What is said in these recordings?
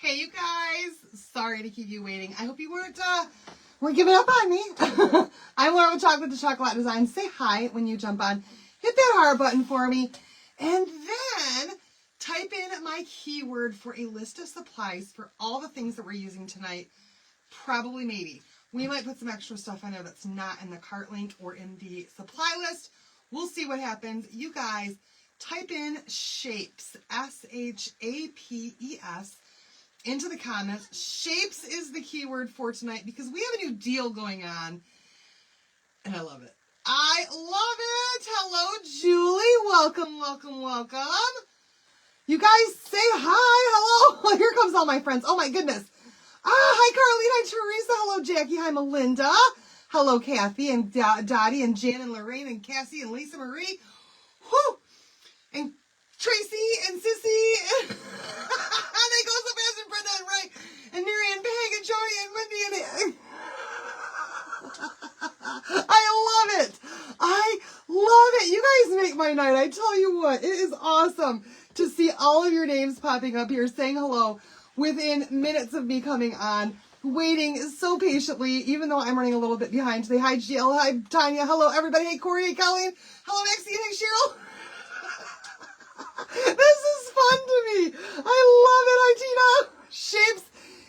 Hey, you guys. Sorry to keep you waiting. I hope you weren't giving up on me. I'm Laura with Chocolate to Chocolate Design. Say hi when you jump on. Hit that heart button for me. And then type in my keyword for a list of supplies for all the things that we're using tonight. Probably, maybe. We might put some extra stuff on there that's not in the cart link or in the supply list. We'll see what happens. You guys, type in shapes, S-H-A-P-E-S, into the comments. Shapes is the keyword for tonight because we have a new deal going on, and I love it. I love it. Hello, Julie. Welcome, welcome, welcome. You guys say hi. Hello. Here comes all my friends. Oh, my goodness. Hi, Carlene. Hi, Teresa. Hello, Jackie. Hi, Melinda. Hello, Kathy and Dottie and Jan and Lorraine and Cassie and Lisa Marie. Whew. And Tracy and Sissy. And they go so fast, and Brenda and Ray and Mary and Peg and Jody and Wendy and I love it. I love it. You guys make my night. I tell you what, it is awesome to see all of your names popping up here saying hello within minutes of me coming on, waiting so patiently, even though I'm running a little bit behind today. Hi, Jill. Hi, Tanya. Hello, everybody. Hey, Corey. Hey, Colleen. Hello, Maxine. Hey, Cheryl. This is fun to me. I love it. Hi, Tina. Shapes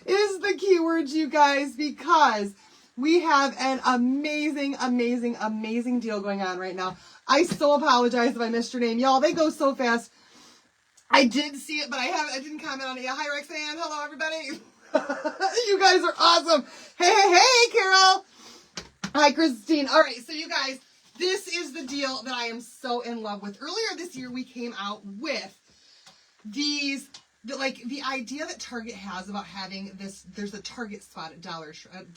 is the keyword, you guys, because we have an amazing, amazing, amazing deal going on right now. I so apologize if I missed your name. Y'all, they go so fast. I did see it, but I didn't comment on it. Yeah, hi, Roxanne. Hello, everybody. You guys are awesome. Hey, Carol. Hi, Christine. All right, so you guys, this is the deal that I am so in love with. Earlier this year, we came out with these, the idea that Target has about having this. There's a Target spot at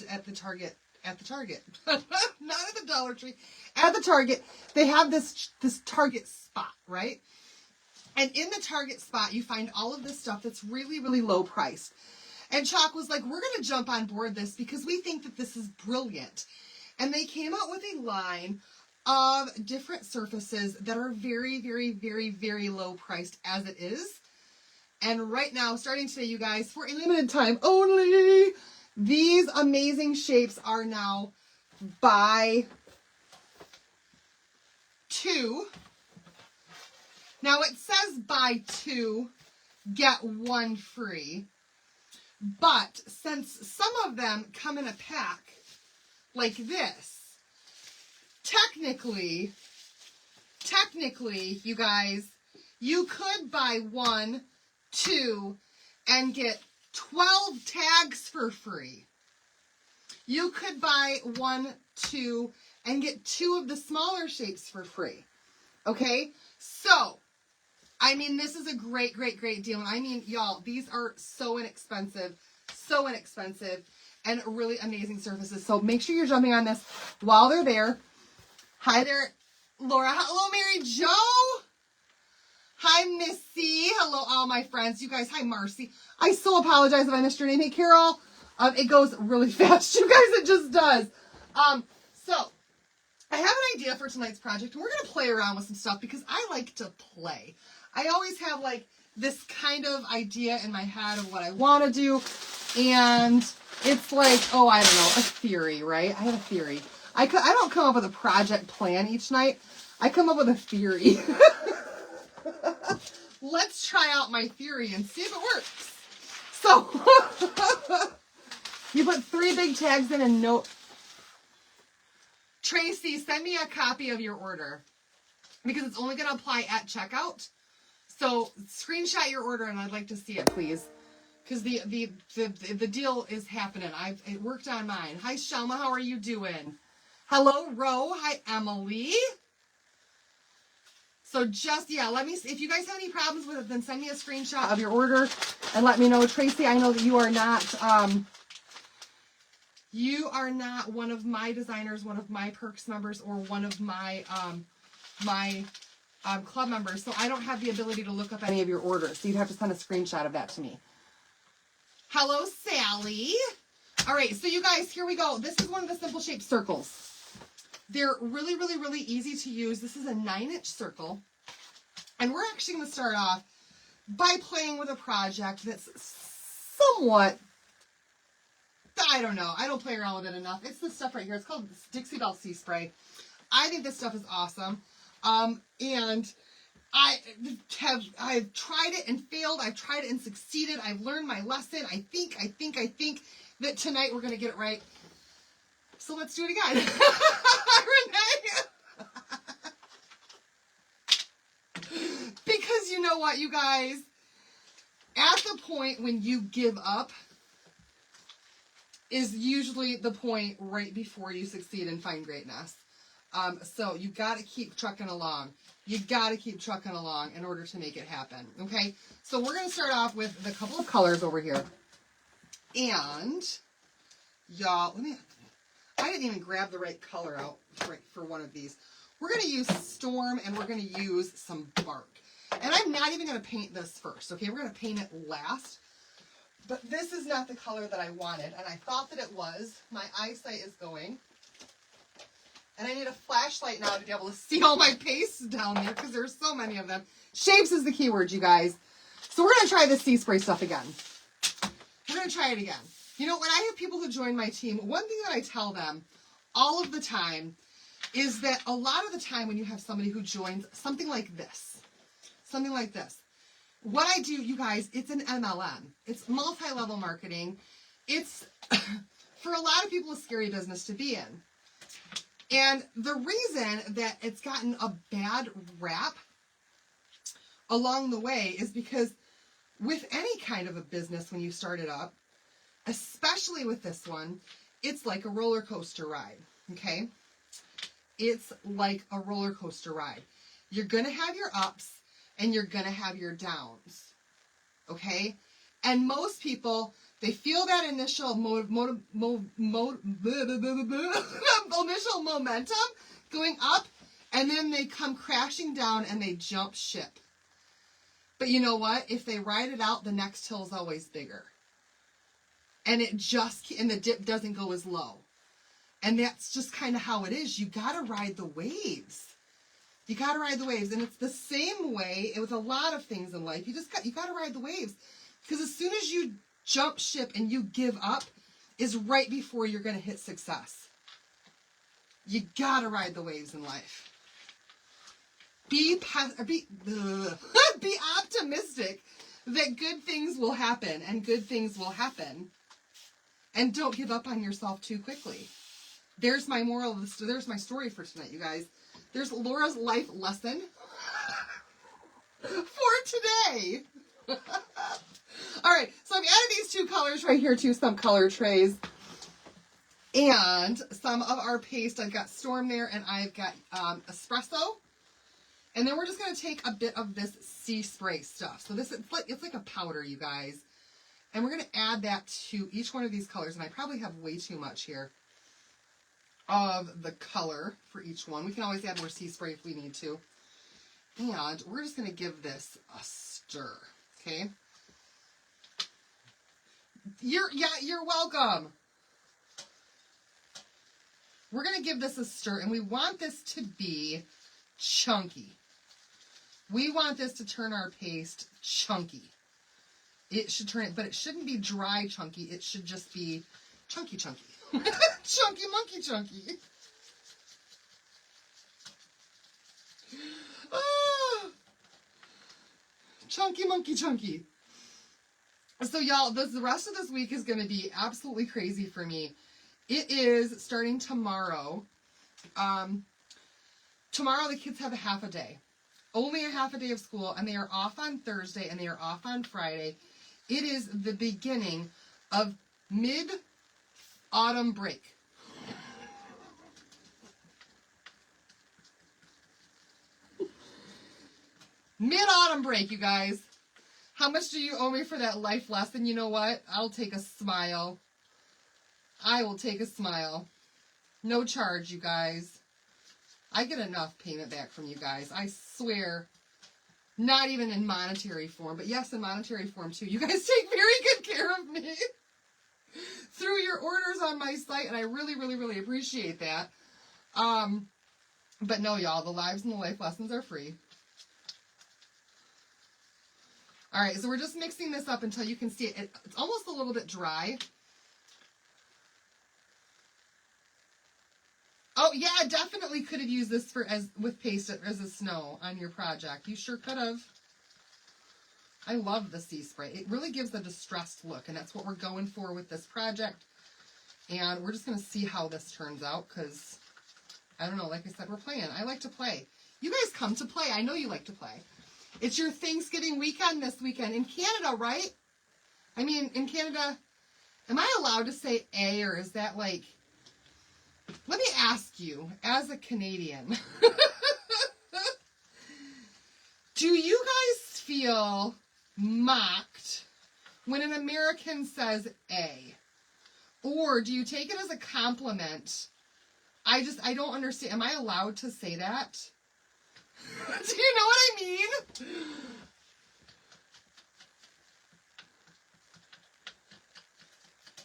at the Target, not at the Dollar Tree, at the Target. They have this Target spot, right? And in the Target spot, you find all of this stuff that's really, really low priced. And Chalk was like, we're going to jump on board this because we think that this is brilliant. And they came out with a line of different surfaces that are very, very, very, very low priced as it is. And right now, starting today, you guys, for a limited time only, these amazing shapes are now buy two. Now it says buy two, get one free. But since some of them come in a pack like this, technically, you guys, you could buy 1, 2, and get 12 tags for free. You could buy 1, 2, and get 2 of the smaller shapes for free. Okay? So, I mean, this is a great, great, great deal. And I mean, y'all, these are so inexpensive, and really amazing surfaces. So make sure you're jumping on this while they're there. Hi there, Laura. Hello, Mary Jo. Hi, Missy. Hello, all my friends. You guys, hi, Marcy. I so apologize if I missed your name. Hey, Carol. It goes really fast. You guys, it just does. So I have an idea for tonight's project, and we're going to play around with some stuff because I like to play. I always have like this kind of idea in my head of what I want to do, and it's like, oh, I don't know, a theory, right? I have a theory. I don't come up with a project plan each night. I come up with a theory. Let's try out my theory and see if it works. So, you put 3 big tags in and note. Tracy, send me a copy of your order because it's only going to apply at checkout. So screenshot your order and I'd like to see it, please. Because the deal is happening. It worked on mine. Hi, Shelma. How are you doing? Hello, Ro. Hi, Emily. So just, yeah, let me, if you guys have any problems with it, then send me a screenshot of your order and let me know. Tracy, I know that you are not one of my designers, one of my Perks members, or one of my club members, so I don't have the ability to look up any of your orders. So you'd have to send a screenshot of that to me. Hello, Sally. All right, so you guys, here we go. This is one of the simple shaped circles. They're really, really, really easy to use. This is a 9-inch circle. And we're actually going to start off by playing with a project that's somewhat, I don't know. I don't play around with it enough. It's this stuff right here. It's called Dixie Belle Sea Spray. I think this stuff is awesome. And I've tried it and failed. I've tried it and succeeded. I've learned my lesson. I think that tonight we're going to get it right. So let's do it again. Renee. Because you know what, you guys? At the point when you give up is usually the point right before you succeed and find greatness. So you got to keep trucking along. You got to keep trucking along in order to make it happen. Okay. So we're going to start off with the couple of colors over here. And y'all, I didn't even grab the right color out for one of these. We're going to use Storm and we're going to use some Bark. And I'm not even going to paint this first. Okay. We're going to paint it last. But this is not the color that I wanted. And I thought that it was. My eyesight is going. And I need a flashlight now to be able to see all my pastes down there because there's so many of them. Shapes is the keyword, you guys. So we're going to try this sea spray stuff again. We're going to try it again. You know, when I have people who join my team, one thing that I tell them all of the time is that a lot of the time when you have somebody who joins something like this, what I do, you guys, it's an MLM. It's multi-level marketing. It's, for a lot of people, a scary business to be in. And the reason that it's gotten a bad rap along the way is because with any kind of a business, when you start it up, especially with this one, it's like a roller coaster ride, okay? It's like a roller coaster ride. You're going to have your ups and you're going to have your downs, okay? And most people, they feel that initial initial momentum going up, and then they come crashing down and they jump ship. But you know what? If they ride it out, the next hill is always bigger. And the dip doesn't go as low. And that's just kind of how it is. You got to ride the waves. You got to ride the waves. And it's the same way with a lot of things in life. You got to ride the waves. Because as soon as you jump ship and you give up is right before you're going to hit success. You got to ride the waves in life. Be optimistic that good things will happen and good things will happen. And don't give up on yourself too quickly. There's my moral of the story. There's my story for tonight, you guys. There's Laura's life lesson for today. All right, so I've added these two colors right here to some color trays and some of our paste. I've got Storm there and I've got Espresso. And then we're just going to take a bit of this sea spray stuff. So this it's like a powder, you guys. And we're going to add that to each one of these colors. And I probably have way too much here of the color for each one. We can always add more sea spray if we need to. And we're just going to give this a stir, okay? You're welcome. We're going to give this a stir, and we want this to be chunky. We want this to turn our paste chunky. It should turn it, but it shouldn't be dry chunky. It should just be chunky. Chunky monkey chunky. Oh. Chunky monkey chunky. So y'all, the rest of this week is going to be absolutely crazy for me. It is starting tomorrow. Tomorrow the kids have a half a day. Only a half a day of school, and they are off on Thursday and they are off on Friday. It is the beginning of mid-autumn break. Mid-autumn break, you guys. How much do you owe me for that life lesson? You know what? I'll take a smile. I will take a smile. No charge, you guys. I get enough payment back from you guys. I swear. Not even in monetary form, but yes, in monetary form too. You guys take very good care of me through your orders on my site, and I really, really, really appreciate that. But no, y'all, the lives and the life lessons are free. All right, so we're just mixing this up until you can see it. It's almost a little bit dry. Oh, yeah, definitely could have used this with paste as a snow on your project. You sure could have. I love the sea spray. It really gives a distressed look, and that's what we're going for with this project. And we're just going to see how this turns out, because, I don't know, like I said, we're playing. I like to play. You guys come to play. I know you like to play. It's your Thanksgiving weekend this weekend. In Canada, right? I mean, in Canada, am I allowed to say A, or is that like... Let me ask you, as a Canadian, do you guys feel mocked when an American says A? Or do you take it as a compliment? I don't understand. Am I allowed to say that? Do you know what I mean?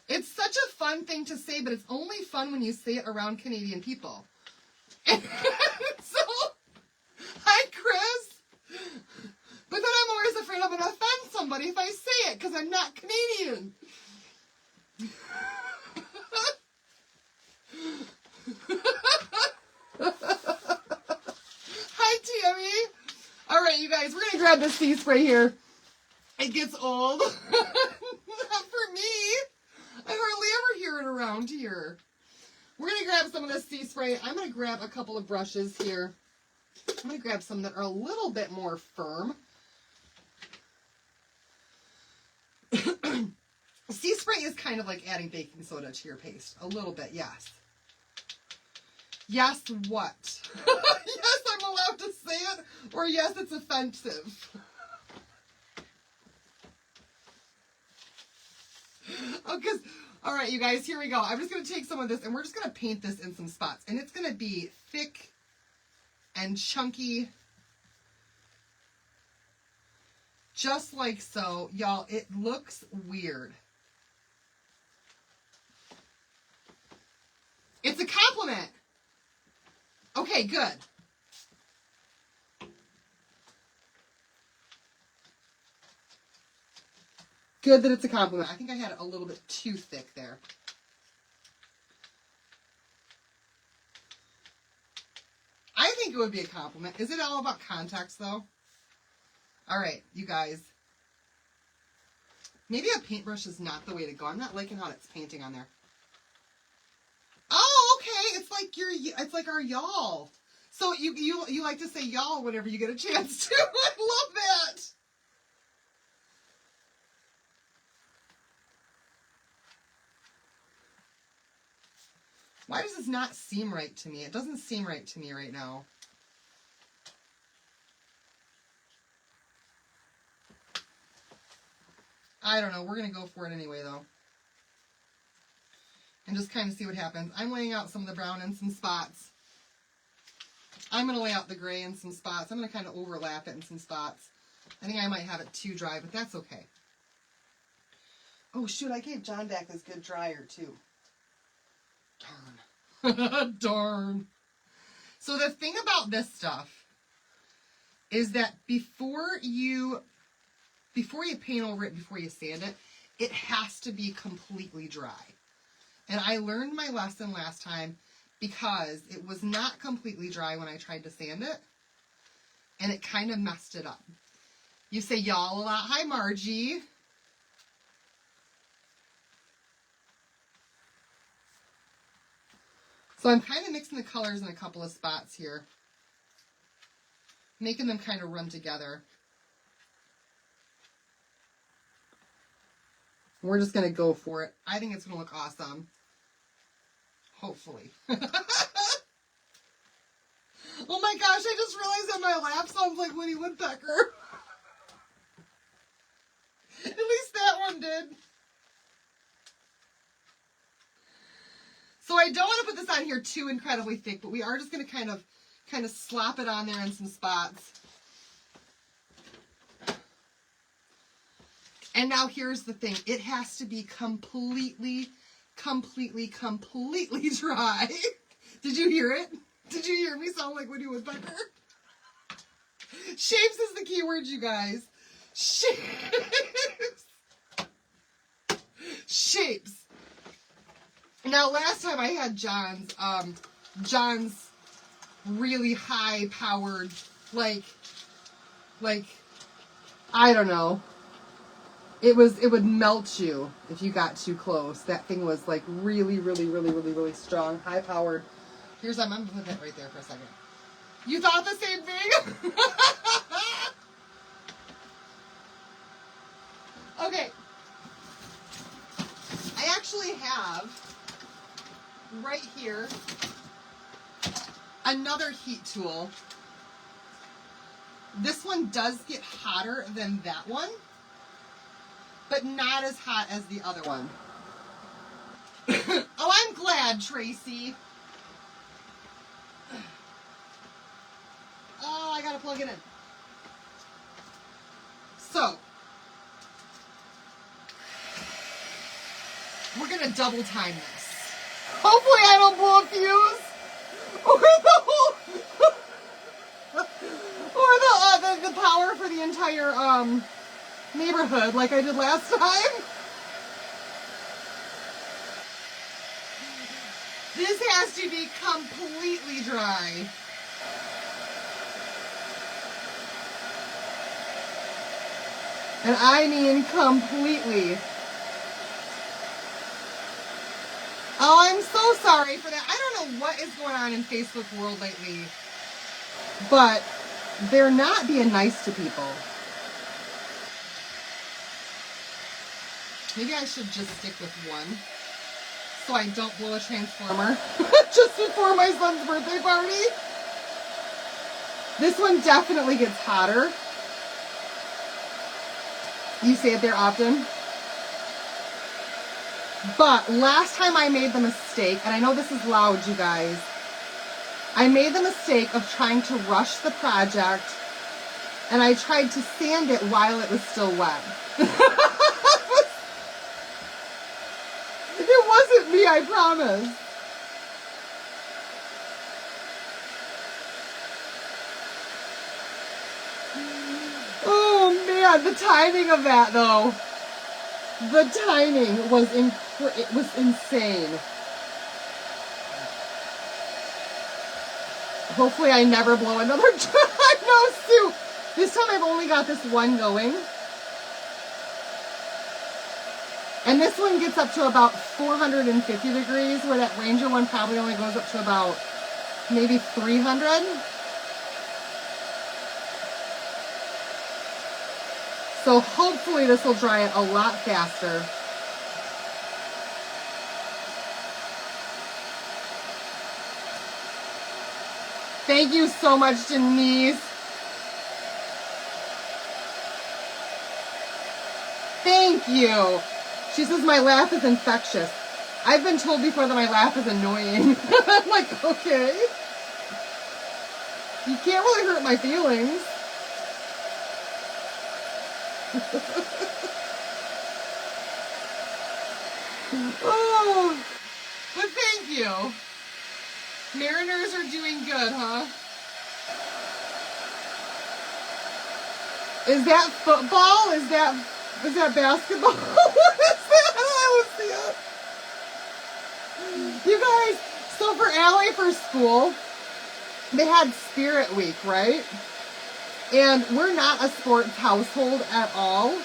It's such a fun thing to say, but it's only fun when you say it around Canadian people. And so, hi, Chris. But then I'm always afraid I'm going to offend somebody if I say it, because I'm not Canadian. Hi, Tammy. All right, you guys, we're going to grab this sea spray here. It gets old. Not for me. I hardly ever hear it around here. We're going to grab some of this sea spray. I'm going to grab a couple of brushes here. I'm going to grab some that are a little bit more firm. Sea spray is kind of like adding baking soda to your paste. A little bit, yes. Yes, what? Yes, I'm allowed to say it, or yes, it's offensive. Oh, all right, you guys, here we go. I'm just going to take some of this, and we're just going to paint this in some spots. And it's going to be thick and chunky, just like so. Y'all, it looks weird. It's a compliment. Okay, good. Good that it's a compliment. I think I had it a little bit too thick there. I think it would be a compliment. Is it all about context, though? All right, you guys. Maybe a paintbrush is not the way to go. I'm not liking how it's painting on there. Oh, okay. It's like our y'all. So you like to say y'all whenever you get a chance to. I love that. Why does this not seem right to me? It doesn't seem right to me right now. I don't know. We're going to go for it anyway, though. And just kind of see what happens. I'm laying out some of the brown in some spots. I'm going to lay out the gray in some spots. I'm going to kind of overlap it in some spots. I think I might have it too dry, but that's okay. Oh, shoot. I gave John back this good dryer, too. Darn. Darn. So the thing about this stuff is that before you paint over it, before you sand it, it has to be completely dry. And I learned my lesson last time because it was not completely dry when I tried to sand it. And it kind of messed it up. You say y'all a lot. Hi, Margie. So I'm kind of mixing the colors in a couple of spots here. Making them kind of run together. We're just going to go for it. I think it's going to look awesome. Hopefully. Oh my gosh, I just realized that my laugh sounds like Woody Woodpecker. At least that one did. So I don't want to put this on here too incredibly thick, but we are just going to kind of slop it on there in some spots. And now here's the thing. It has to be completely dry. Did you hear it? Did you hear me sound like Woody Woodpecker? Shapes is the key word, you guys. Shapes. Shapes. Now, last time I had John's really high-powered, like, I don't know. It would melt you if you got too close. That thing was like really, really, really, really, really strong, high-powered. Here's, I'm going to put that right there for a second. You thought the same thing? Okay. I actually have right here another heat tool. This one does get hotter than that one, but not as hot as the other one. Oh, I'm glad, Tracy. Oh, I gotta plug it in. So, we're gonna double time this. Hopefully I don't blow a fuse. Or the power for the entire neighborhood like I did last time. This has to be completely dry. And I mean completely. Oh, I'm so sorry for that. I don't know what is going on in Facebook world lately, but they're not being nice to people. Maybe I should just stick with one so I don't blow a transformer just before my son's birthday party. This one definitely gets hotter. You say it there often. But last time I made the mistake, and I know this is loud, you guys, I made the mistake of trying to rush the project, and I tried to sand it while it was still wet. It wasn't me, I promise. Oh man, the timing of that though. The timing was it was insane. Hopefully I never blow another time. No, Sue. This time I've only got this one going. And this one gets up to about 450 degrees, where that Ranger one probably only goes up to about maybe 300. So hopefully this will dry it a lot faster. Thank you so much, Denise. Thank you. She says my laugh is infectious. I've been told before that my laugh is annoying. I'm like, okay. You can't really hurt my feelings. Oh, but thank you. Mariners are doing good, huh? Is that football? Is that basketball? What is that? I don't see it. You guys, so for Allie for school, they had Spirit Week, right? And we're not a sports household at all.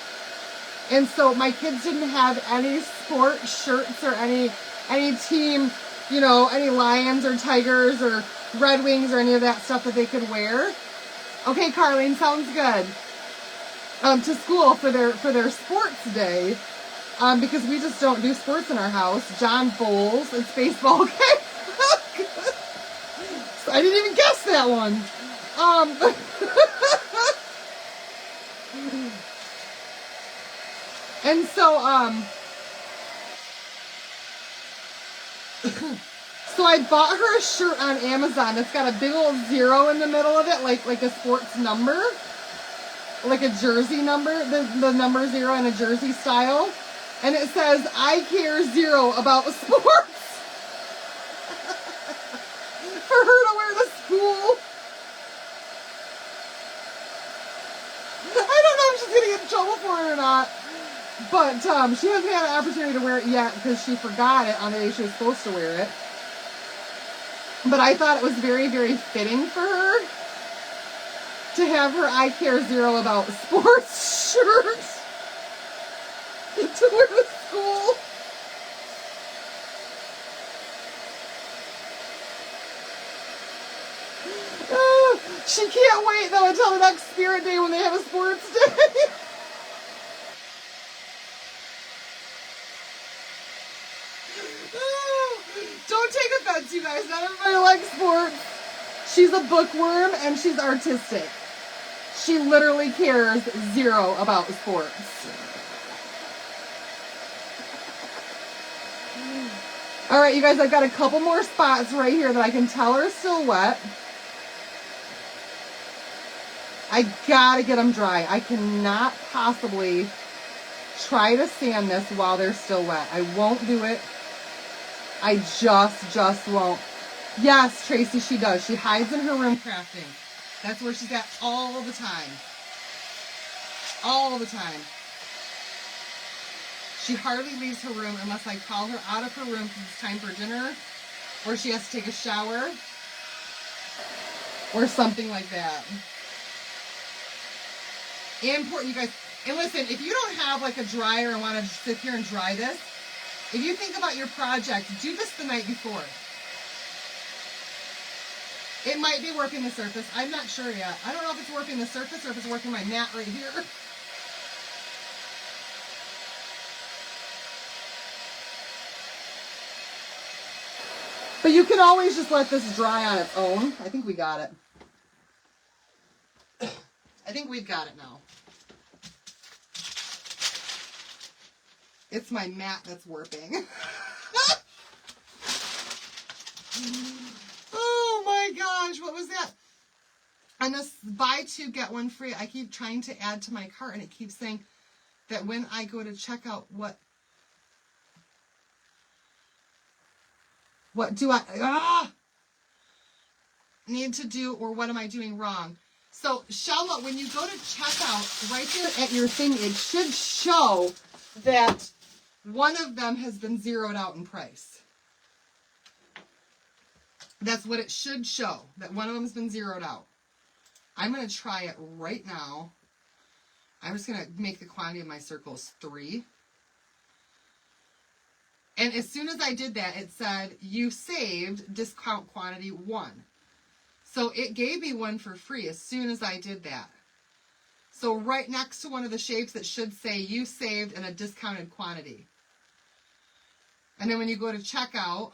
And so my kids didn't have any sport shirts or any team, you know, any Lions or Tigers or Red Wings or any of that stuff that they could wear. Okay, Carlene, sounds good. To school for their sports day, because we just don't do sports in our house. John bowls. It's baseball. Okay. So I didn't even guess that one. And so so I bought her a shirt on Amazon. It's got a big old 0 in the middle of it, like a sports number. Like a jersey number, the number 0 in a jersey style. And it says, I care 0 about sports. For her to wear to school. I don't know if she's going to get in trouble for it or not. But she hasn't had an opportunity to wear it yet because she forgot it on the day she was supposed to wear it. But I thought it was very, very fitting for her to have her I Care Zero About Sports shirt to wear to school. She can't wait though until the next Spirit Day when they have a sports day. Don't take offense, you guys. Not everybody likes sports. She's a bookworm and she's artistic. She literally cares zero about sports. All right, you guys, I've got a couple more spots right here that I can tell are still wet. I gotta get them dry. I cannot possibly try to sand this while they're still wet. I won't do it. I just won't. Yes, Tracy, she does. She hides in her room crafting. That's where she's at all the time. All the time. She hardly leaves her room unless I call her out of her room because it's time for dinner, or she has to take a shower, or something like that. Important, you guys. And listen, if you don't have like a dryer and want to sit here and dry this, if you think about your project, do this the night before. It might be warping the surface. I'm not sure yet. I don't know if it's warping the surface or if it's warping my mat right here. But you can always just let this dry on its own. I think we got it. I think we've got it now. It's my mat that's warping. Oh my gosh, what was that? On this buy two, get one free, I keep trying to add to my cart and it keeps saying that when I go to check out what do I need to do, or what am I doing wrong? So, Shelma, when you go to checkout, right there at your thing, it should show that one of them has been zeroed out in price. That's what it should show, that one of them has been zeroed out. I'm going to try it right now. I'm just going to make the quantity of my circles 3. And as soon as I did that, it said, you saved discount quantity 1. So it gave me one for free as soon as I did that. So right next to one of the shapes, it should say, you saved in a discounted quantity. And then when you go to checkout,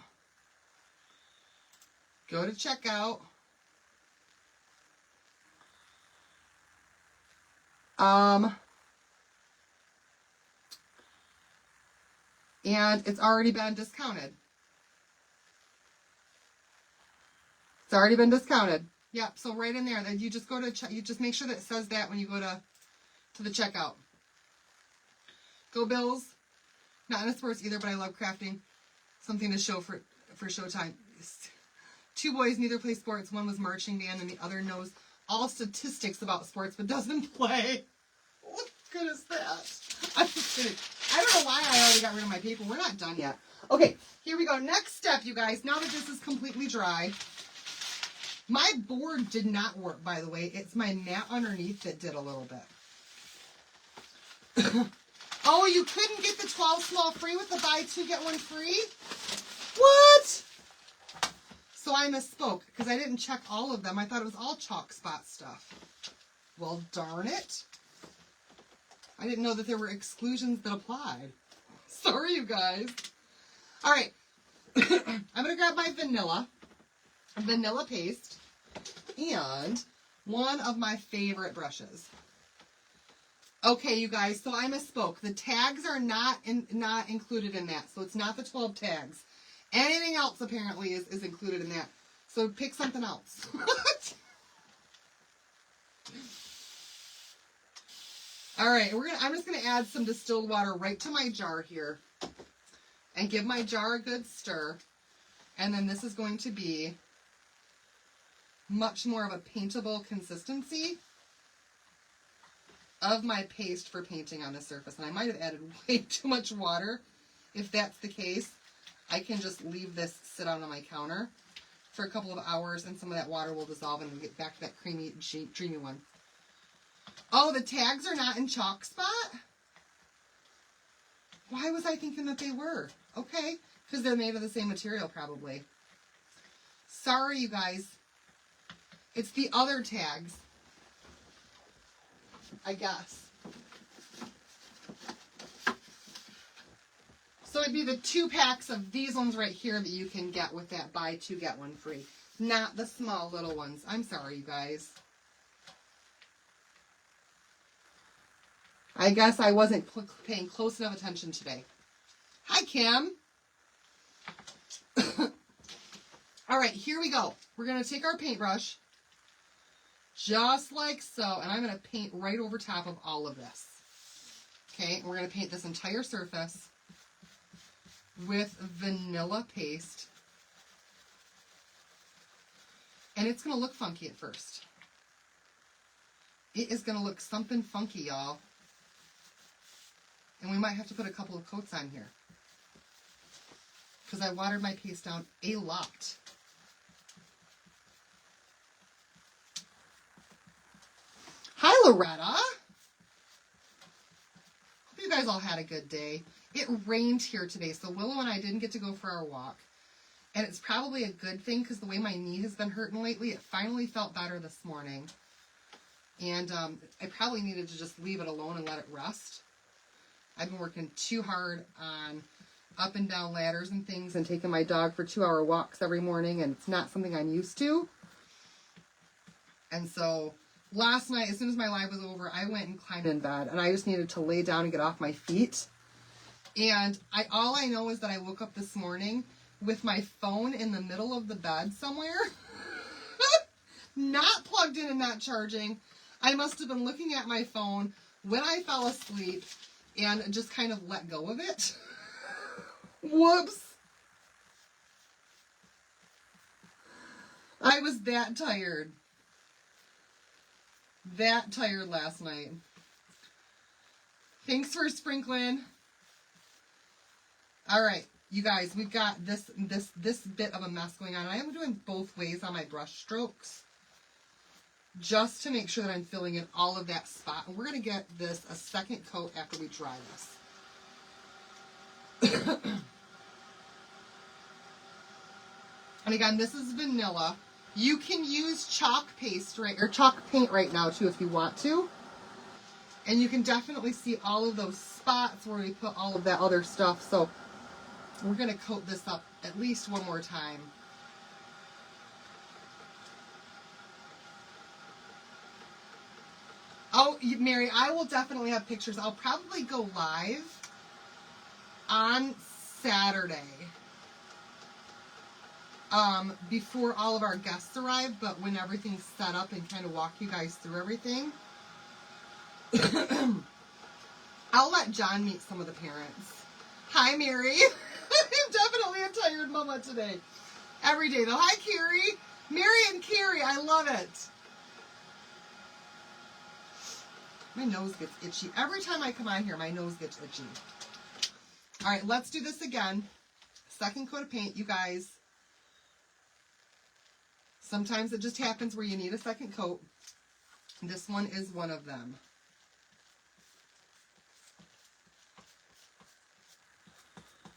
and it's already been discounted. It's already been discounted. Yep, so right in there, then you just go to, you just make sure that it says that when you go to the checkout. Go Bills. Not in a sports either, but I love crafting. Something to show for showtime. 2 boys, neither play sports. One was marching band and the other knows all statistics about sports but doesn't play. What good is that? I'm just kidding. I don't know why I already got rid of my paper. We're not done yet. Okay, here we go. Next step, you guys. Now that this is completely dry. My board did not work, by the way. It's my mat underneath that did a little bit. Oh, you couldn't get the 12 small free with the buy 2, get 1 free? What? So I misspoke because I didn't check all of them. I thought it was all chalk spot stuff. Well, darn it. I didn't know that there were exclusions that applied. Sorry, you guys. All right. I'm going to grab my vanilla paste, and one of my favorite brushes. Okay, you guys, so I misspoke. The tags are not included in that, so it's not the 12 tags. Anything else apparently is included in that. So pick something else. All right, I'm just gonna add some distilled water right to my jar here, and give my jar a good stir. And then this is going to be much more of a paintable consistency. of my paste for painting on the surface. And I might have added way too much water. If that's the case, I can just leave this sit out on my counter for a couple of hours and some of that water will dissolve and we'll get back to that creamy, dreamy one. Oh, the tags are not in chalk spot? Why was I thinking that they were? Okay, because they're made of the same material probably. Sorry, you guys. It's the other tags, I guess. So it'd be the 2 packs of these ones right here that you can get with that buy 2 get 1 free. Not the small little ones. I'm sorry, you guys. I guess I wasn't paying close enough attention today. Hi, Kim. All right, here we go. We're going to take our paintbrush, just like so, and I'm going to paint right over top of all of this. Okay, and we're going to paint this entire surface with vanilla paste. And it's going to look funky at first. It is going to look something funky, y'all. And we might have to put a couple of coats on here, because I watered my paste down a lot. Hi, Loretta. Hope you guys all had a good day. It rained here today, so Willow and I didn't get to go for our walk. And it's probably a good thing, because the way my knee has been hurting lately, it finally felt better this morning. And I probably needed to just leave it alone and let it rest. I've been working too hard on up and down ladders and things and taking my dog for 2-hour walks every morning, and it's not something I'm used to. And so last night, as soon as my live was over, I went and climbed in bed, and I just needed to lay down and get off my feet. And all I know is that I woke up this morning with my phone in the middle of the bed somewhere, not plugged in and not charging. I must have been looking at my phone when I fell asleep and just kind of let go of it. Whoops. I was that tired. That tired last night. Thanks for sprinkling. All right, you guys, we've got this bit of a mess going on. I am doing both ways on my brush strokes, just to make sure that I'm filling in all of that spot. And we're going to get this a second coat after we dry this. And again, this is vanilla. You can use chalk paste, right, or chalk paint right now too if you want to. And you can definitely see all of those spots where we put all of that other stuff. So we're going to coat this up at least one more time. Oh, Mary, I will definitely have pictures. I'll probably go live on Saturday before all of our guests arrive, but when everything's set up and kind of walk you guys through everything. I'll let John meet some of the parents. Hi, Mary. I'm definitely a tired mama today. Every day, though. Hi, Carrie. Mary and Carrie, I love it. My nose gets itchy. Every time I come on here, my nose gets itchy. All right, let's do this again. Second coat of paint, you guys. Sometimes it just happens where you need a second coat. This one is one of them.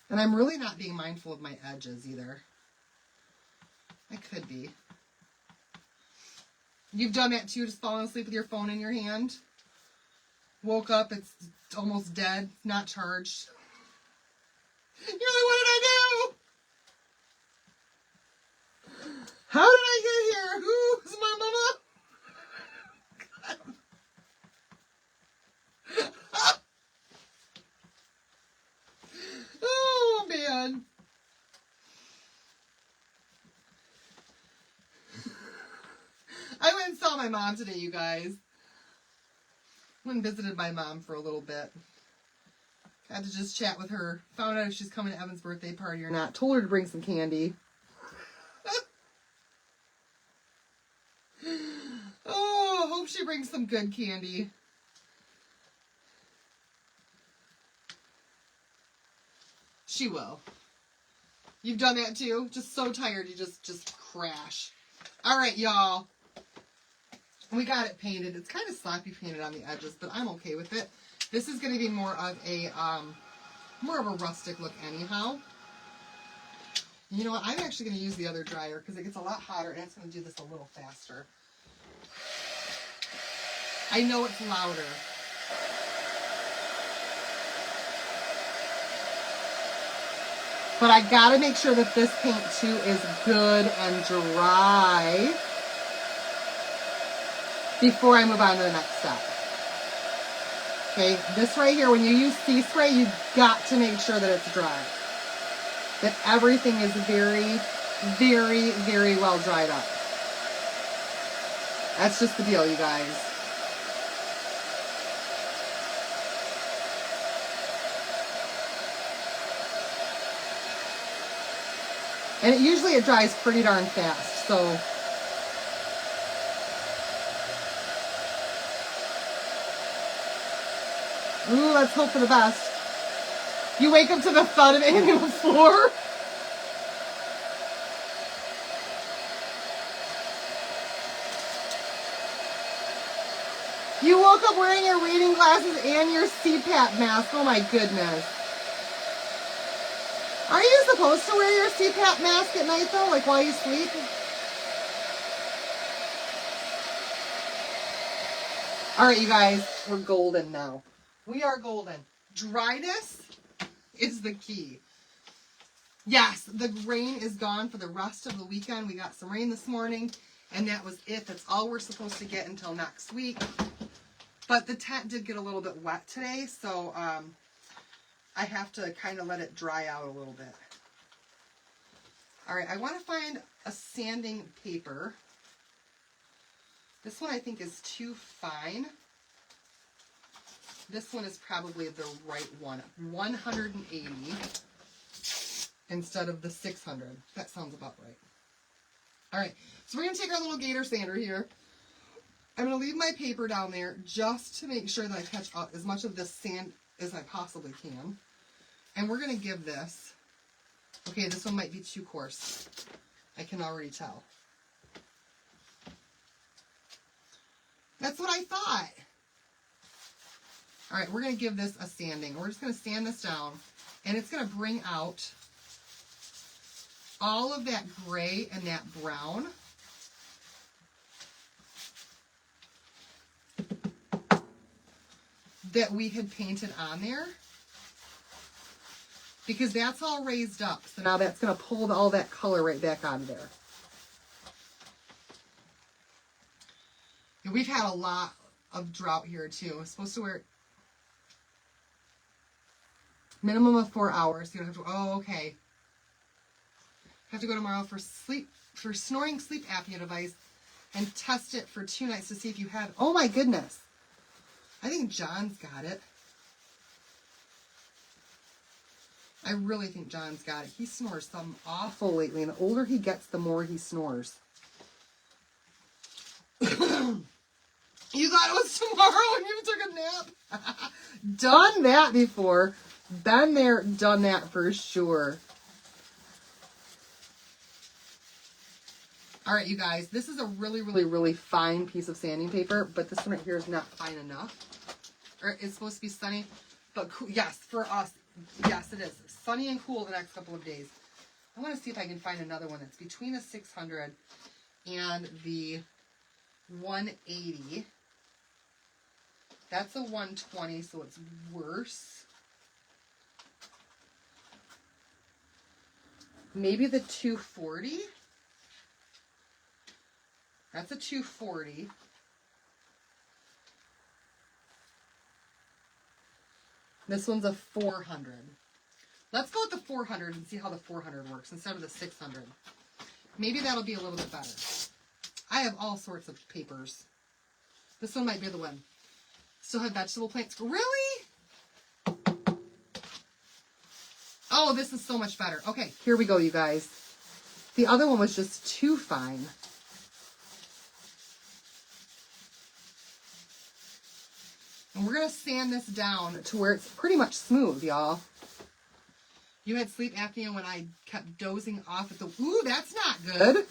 And I'm really not being mindful of my edges either. I could be. You've done that too, just falling asleep with your phone in your hand? Woke up, it's almost dead, not charged. You're like, what did I do? How did I get here? Who's my mama? Oh, man. I went and saw my mom today, you guys. Went and visited my mom for a little bit. Had to just chat with her. Found out if she's coming to Evan's birthday party or not. Told her to bring some candy. Oh, hope she brings some good candy. She will. You've done that too? Just so tired you just crash. All right, y'all. We got it painted. It's kind of sloppy painted on the edges, but I'm okay with it. This is going to be more of a rustic look anyhow. You know what? I'm actually going to use the other dryer because it gets a lot hotter and it's going to do this a little faster. I know it's louder. But I got to make sure that this paint too is good and dry before I move on to the next step. Okay, this right here, when you use sea spray, you've got to make sure that it's dry. That everything is very, very, very well dried up. That's just the deal, you guys. And it dries pretty darn fast, so. Ooh, let's hope for the best. You wake up to the thud of hitting the floor. You woke up wearing your reading glasses and your CPAP mask. Oh my goodness. Are you supposed to wear your CPAP mask at night though, like while you sleep? All right, you guys, we're golden now. We are golden. Dryness is the key. Yes, the rain is gone for the rest of the weekend. We got some rain this morning, and that was it. That's all we're supposed to get until next week. But the tent did get a little bit wet today, so I have to kind of let it dry out a little bit. All right, I want to find a sanding paper. This one I think is too fine. This one is probably the right one. 180 instead of the 600. That sounds about right. All right, so we're going to take our little gator sander here. I'm going to leave my paper down there just to make sure that I catch up as much of this sand as I possibly can. And we're going to give this, okay, this one might be too coarse. I can already tell. That's what I thought. All right, we're going to give this a sanding. We're just going to sand this down, and it's going to bring out all of that gray and that brown. That we had painted on there. Because that's all raised up. So now that's going to pull all that color right back out of there. And we've had a lot of drought here too. I'm supposed to wear minimum of 4 hours. You don't have to, oh, okay. Have to go tomorrow for snoring sleep apnea device and test it for 2 nights to see if you have, oh my goodness. I think John's got it. I really think John's got it. He snores something awful lately, and the older he gets, the more he snores. You thought it was tomorrow when you took a nap? Done that before. Been there, done that for sure. All right, you guys, this is a really, really, really fine piece of sanding paper, but this one right here is not fine enough. Or it's supposed to be sunny, but cool. Yes, for us, yes, it is. Sunny and cool the next couple of days. I want to see if I can find another one that's between the 600 and the 180. That's a 120, so it's worse. Maybe the 240. That's a 240. This one's a 400. Let's go with the 400 and see how the 400 works instead of the 600. Maybe that'll be a little bit better. I have all sorts of papers. This one might be the one. Still have vegetable plants. Really? Oh, this is so much better. Okay, here we go, you guys. The other one was just too fine. And we're going to sand this down to where it's pretty much smooth, y'all. You had sleep apnea when I kept dozing off at the... Ooh, that's not good.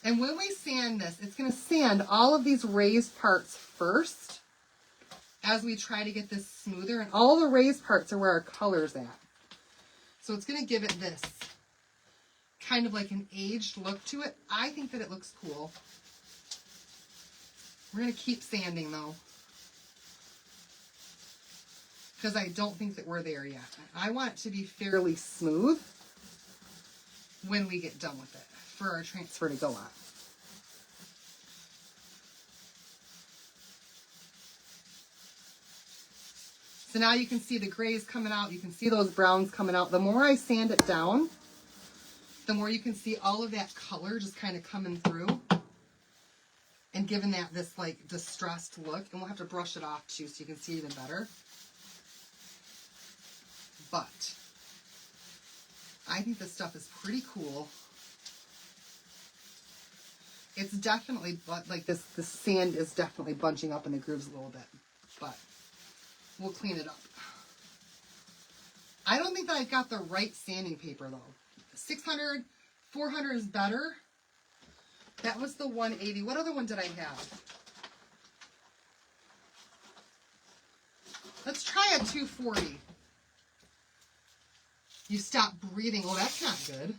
And when we sand this, it's going to sand all of these raised parts first as we try to get this smoother. And all the raised parts are where our color's at. So it's going to give it this kind of like an aged look to it. I think that it looks cool. We're going to keep sanding though, because I don't think that we're there yet. I want it to be fairly smooth when we get done with it for our transfer to go on. So now you can see the grays coming out. You can see those browns coming out. The more I sand it down, the more you can see all of that color just kind of coming through and giving that this like distressed look. And we'll have to brush it off too so you can see even better. But I think this stuff is pretty cool. It's definitely, like this sand is definitely bunching up in the grooves a little bit, but we'll clean it up. I don't think that I've got the right sanding paper though. 600, 400 is better. That was the 180. What other one did I have? Let's try a 240. You stop breathing. Oh, that's not good.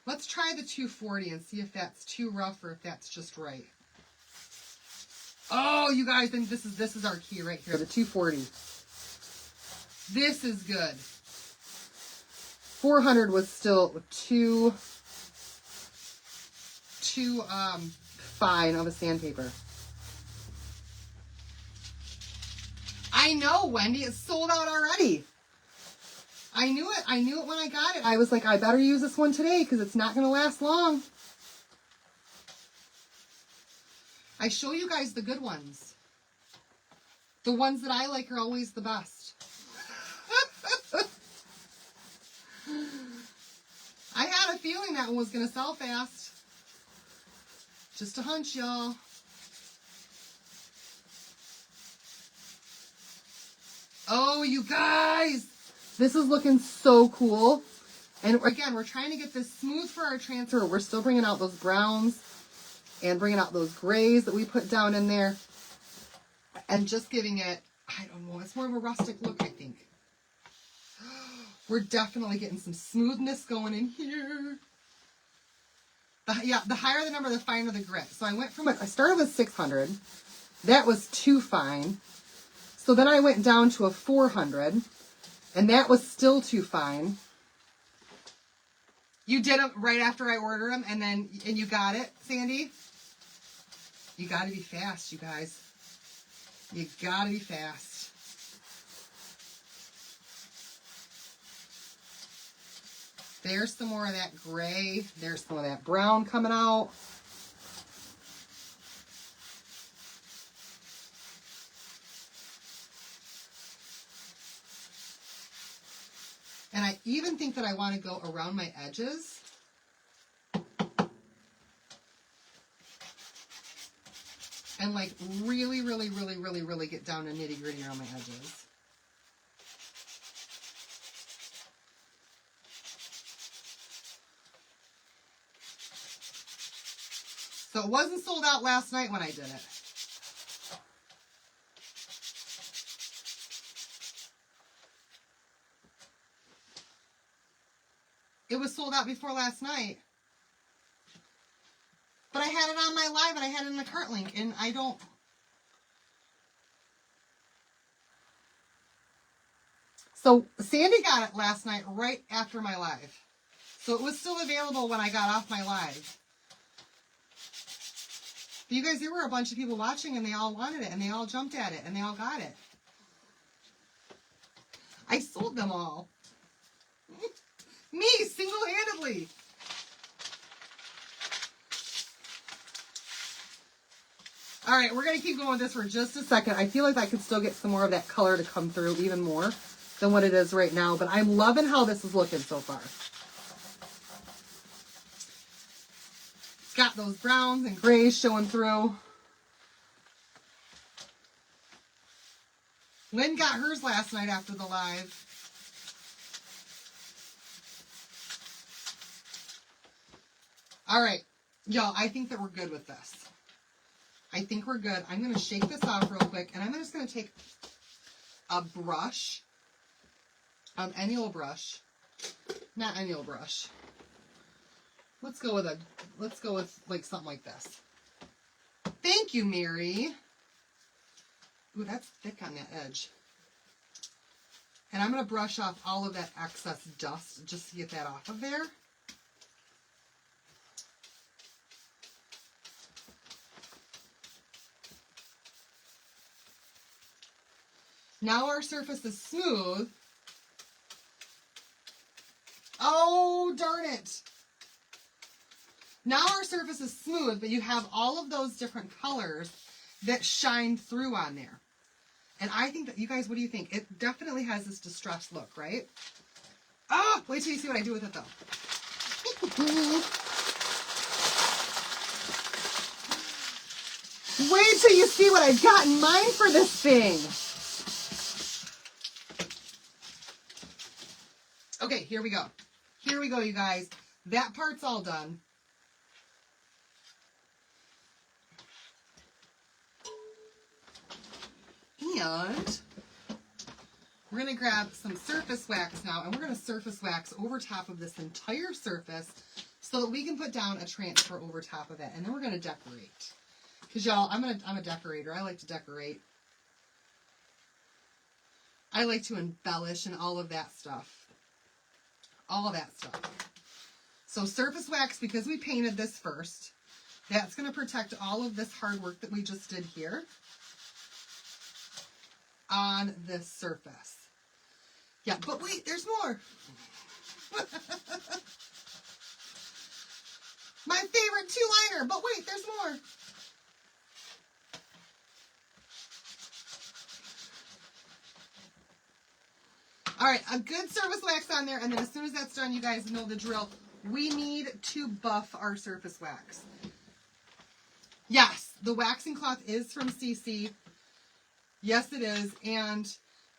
Let's try the 240 and see if that's too rough or if that's just right. Oh, you guys, then this is our key right here, the 240. This is good. 400 was still too fine of a sandpaper. I know, Wendy, it's sold out already. I knew it. I knew it when I got it. I was like, I better use this one today because it's not going to last long. I show you guys the good ones. The ones that I like are always the best. I had a feeling that one was going to sell fast. Just a hunch, y'all. Oh, you guys. This is looking so cool. And again, we're trying to get this smooth for our transfer. We're still bringing out those browns and bringing out those grays that we put down in there. And just giving it, I don't know, it's more of a rustic look, I think. We're definitely getting some smoothness going in here. The higher the number, the finer the grit. So I started with 600. That was too fine. So then I went down to a 400. And that was still too fine. You did them right after I ordered them, and you got it, Sandy? You got to be fast, you guys. You got to be fast. There's some more of that gray. There's some of that brown coming out. And I even think that I want to go around my edges. And like really, really, really, really, really get down to nitty gritty around my edges. So it wasn't sold out last night when I did it. It was sold out before last night. But I had it on my live and I had it in the cart link and I don't... So Sandy got it last night right after my live. So it was still available when I got off my live. But you guys, there were a bunch of people watching and they all wanted it and they all jumped at it and they all got it. I sold them all. Me, single-handedly. All right, we're going to keep going with this for just a second. I feel like I could still get some more of that color to come through even more than what it is right now. But I'm loving how this is looking so far. It's got those browns and grays showing through. Lynn got hers last night after the live. All right, y'all, I think that we're good with this. I think we're good. I'm going to shake this off real quick, and I'm just going to take a brush, any old brush, not any old brush. Let's go with like something like this. Thank you, Mary. Ooh, that's thick on that edge. And I'm going to brush off all of that excess dust just to get that off of there. Now our surface is smooth. Oh, darn it. Now our surface is smooth, but you have all of those different colors that shine through on there. And I think that, you guys, what do you think? It definitely has this distressed look, right? Ah, wait till you see what I do with it, though. Wait till you see what I've got in mind for this thing. Okay, here we go. Here we go, you guys. That part's all done. And we're going to grab some surface wax now, and we're going to surface wax over top of this entire surface so that we can put down a transfer over top of it. And then we're going to decorate. Because, y'all, I'm a decorator. I like to decorate. I like to embellish and all of that stuff. All of that stuff. So surface wax, because we painted this first, that's going to protect all of this hard work that we just did here on this surface. Yeah, but wait, there's more. My favorite two-liner, but wait, there's more. All right, a good surface wax on there, and then as soon as that's done, you guys know the drill. We need to buff our surface wax. Yes, the waxing cloth is from CC. Yes, it is, and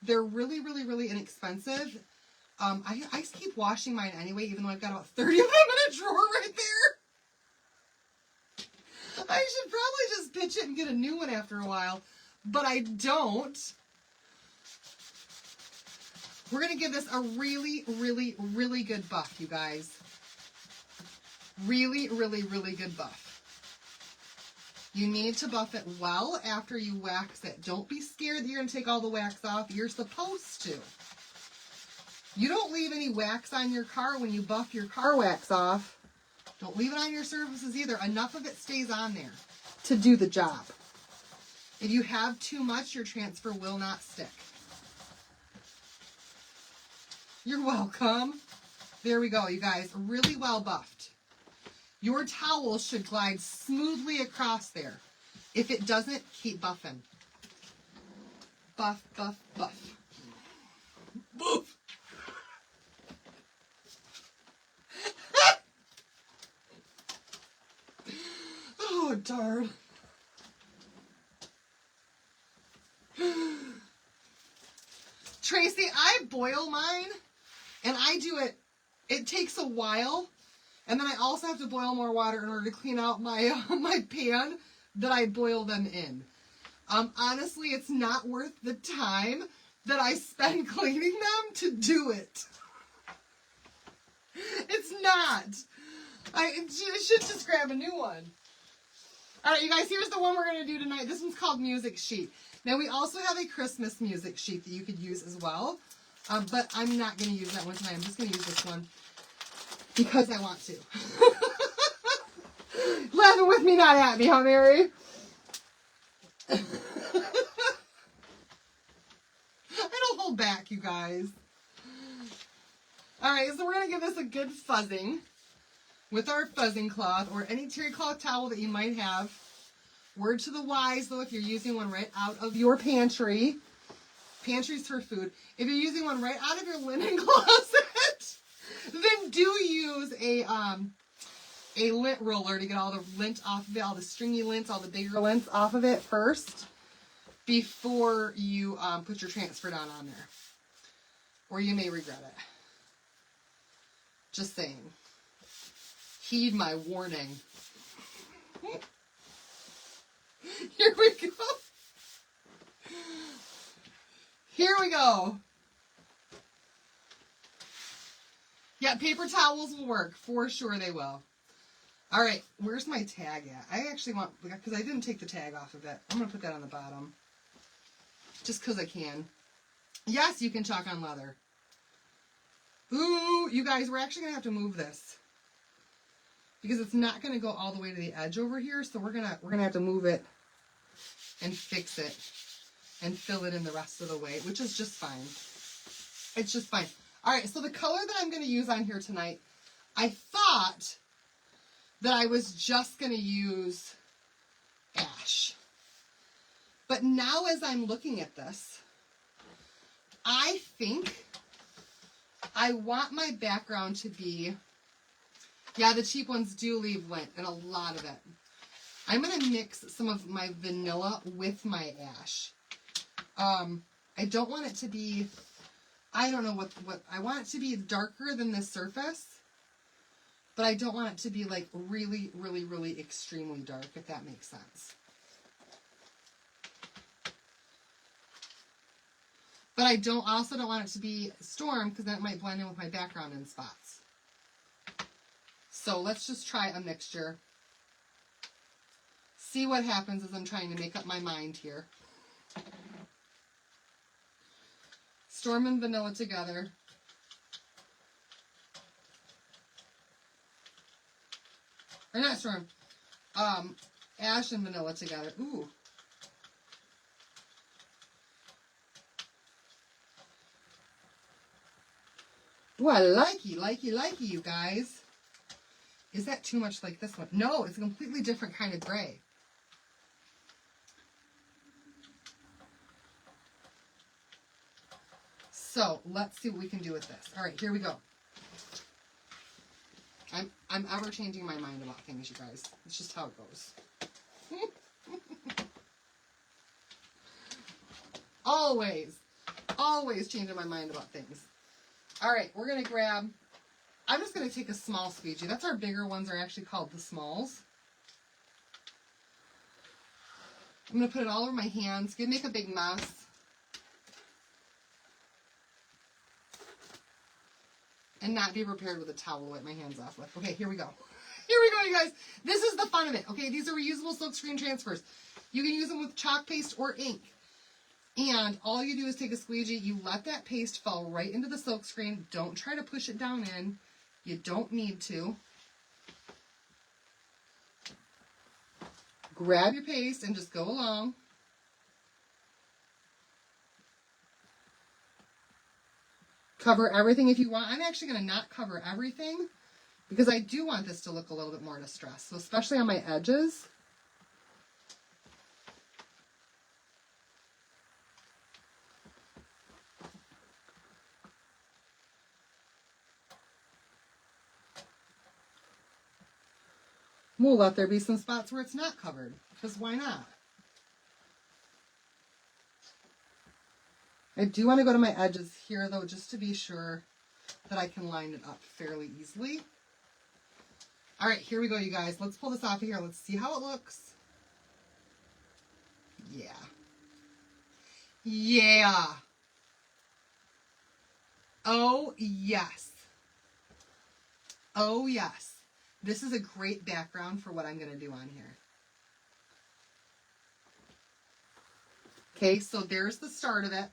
they're really, really, really inexpensive. I keep washing mine anyway, even though I've got about 30 of them in a drawer right there. I should probably just pitch it and get a new one after a while, but I don't. We're going to give this a really, really, really good buff, you guys. Really, really, really good buff. You need to buff it well after you wax it. Don't be scared that you're going to take all the wax off. You're supposed to. You don't leave any wax on your car when you buff your car wax off. Don't leave it on your surfaces either. Enough of it stays on there to do the job. If you have too much, your transfer will not stick. You're welcome. There we go, you guys. Really well buffed. Your towel should glide smoothly across there. If it doesn't, keep buffing. Buff, buff, buff. Boof. Oh, darn. Tracy, I boil mine, and I do it, it takes a while, and then I also have to boil more water in order to clean out my my pan that I boil them in. Honestly, it's not worth the time that I spend cleaning them to do it. It's not. I should just grab a new one. All right, you guys, here's the one we're going to do tonight. This one's called Music Sheet. Now, we also have a Christmas music sheet that you could use as well, but I'm not going to use that one tonight. I'm just going to use this one because I want to. Laughing with me, not at me, huh, Mary? I don't hold back, you guys. All right, so we're going to give this a good fuzzing with our fuzzing cloth or any terry cloth towel that you might have. Word to the wise, though, if you're using one right out of your pantry. Pantry's for food. If you're using one right out of your linen closet, then do use a lint roller to get all the lint off of it, all the stringy lints, all the bigger lints off of it first. before you put your transfer down on there, or you may regret it. Just saying. Heed my warning. Here we go. Here we go. Yeah, paper towels will work. For sure they will. All right, where's my tag at? I actually want, because I didn't take the tag off of it. I'm going to put that on the bottom. Just because I can. Yes, you can chalk on leather. Ooh, you guys, we're actually going to have to move this. Because it's not going to go all the way to the edge over here. So we're gonna have to move it and fix it and fill it in the rest of the way, which is just fine. It's just fine. All right, so the color that I'm going to use on here tonight, I thought that I was just going to use ash. But now as I'm looking at this, I think I want my background to be, yeah, the cheap ones do leave lint, and a lot of it. I'm going to mix some of my vanilla with my ash. I don't want it to be, I don't know what I want it to be darker than this surface, but I don't want it to be like really, really, really extremely dark, if that makes sense. But I also don't want it to be storm, because that might blend in with my background in spots. So let's just try a mixture. See what happens as I'm trying to make up my mind here. Storm and vanilla together. Or not storm. Ash and vanilla together. Ooh. Ooh, I likey, you guys. Is that too much like this one? No, it's a completely different kind of gray. So let's see what we can do with this. All right, here we go. I'm ever changing my mind about things, you guys. It's just how it goes. Always changing my mind about things. All right, we're going to grab, I'm just going to take a small squeegee. That's our bigger ones are actually called the smalls. I'm going to put it all over my hands. Gonna make a big mess. And not be prepared with a towel to wipe my hands off with. Okay, here we go. Here we go, you guys. This is the fun of it. Okay, these are reusable silkscreen transfers. You can use them with chalk paste or ink. And all you do is take a squeegee, you let that paste fall right into the silkscreen. Don't try to push it down in. You don't need to. Grab your paste and just go along. Cover everything if you want. I'm actually going to not cover everything because I do want this to look a little bit more distressed. So especially on my edges. We'll let there be some spots where it's not covered, because why not? I do want to go to my edges here, though, just to be sure that I can line it up fairly easily. All right, here we go, you guys. Let's pull this off of here. Let's see how it looks. Yeah. Yeah. Oh, yes. Oh, yes. This is a great background for what I'm going to do on here. Okay, so there's the start of it.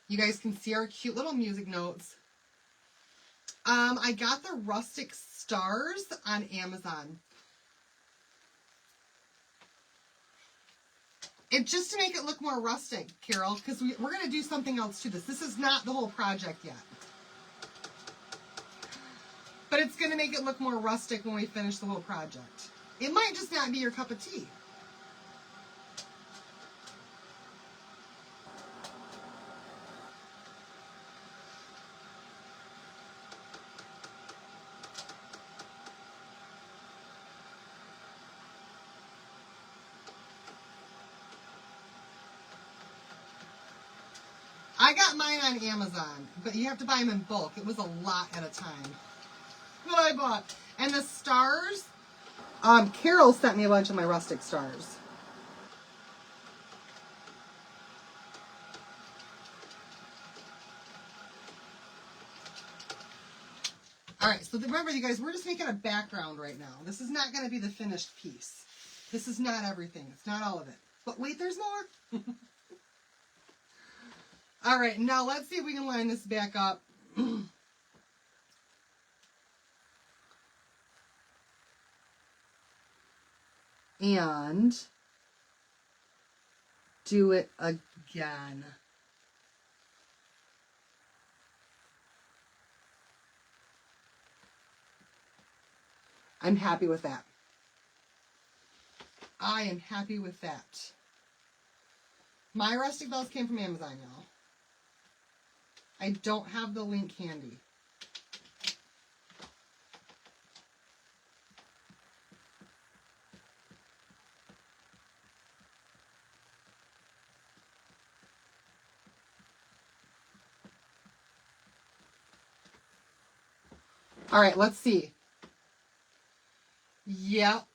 You guys can see our cute little music notes. I got the rustic stars on Amazon. It just to make it look more rustic, Carol, because we're going to do something else to this. This is not the whole project yet. But it's going to make it look more rustic when we finish the whole project. It might just not be your cup of tea. I got mine on Amazon, but you have to buy them in bulk. It was a lot at a time that I bought. And the stars, Carol sent me a bunch of my rustic stars. All right, so remember, you guys, we're just making a background right now. This is not going to be the finished piece. This is not everything. It's not all of it. But wait, there's more. All right, now let's see if we can line this back up. And do it again. I'm happy with that. I am happy with that. My rustic bells came from Amazon, y'all. I don't have the link handy. All right, let's see. Yep.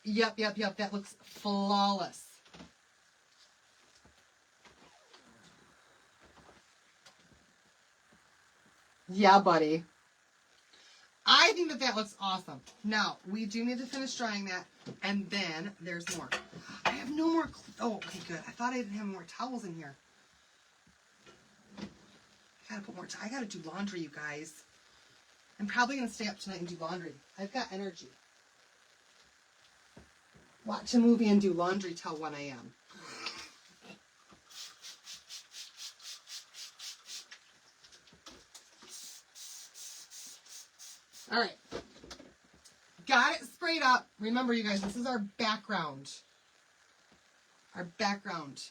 That looks flawless. Yeah, buddy. I think that looks awesome. Now, we do need to finish drying that, and then there's more. I have no more... Oh, okay, good. I thought I didn't have more towels in here. I gotta put more... I gotta do laundry, you guys. I'm probably gonna stay up tonight and do laundry. I've got energy. Watch a movie and do laundry till 1 a.m. All right. Got it sprayed up. Remember, you guys, this is our background. Our background.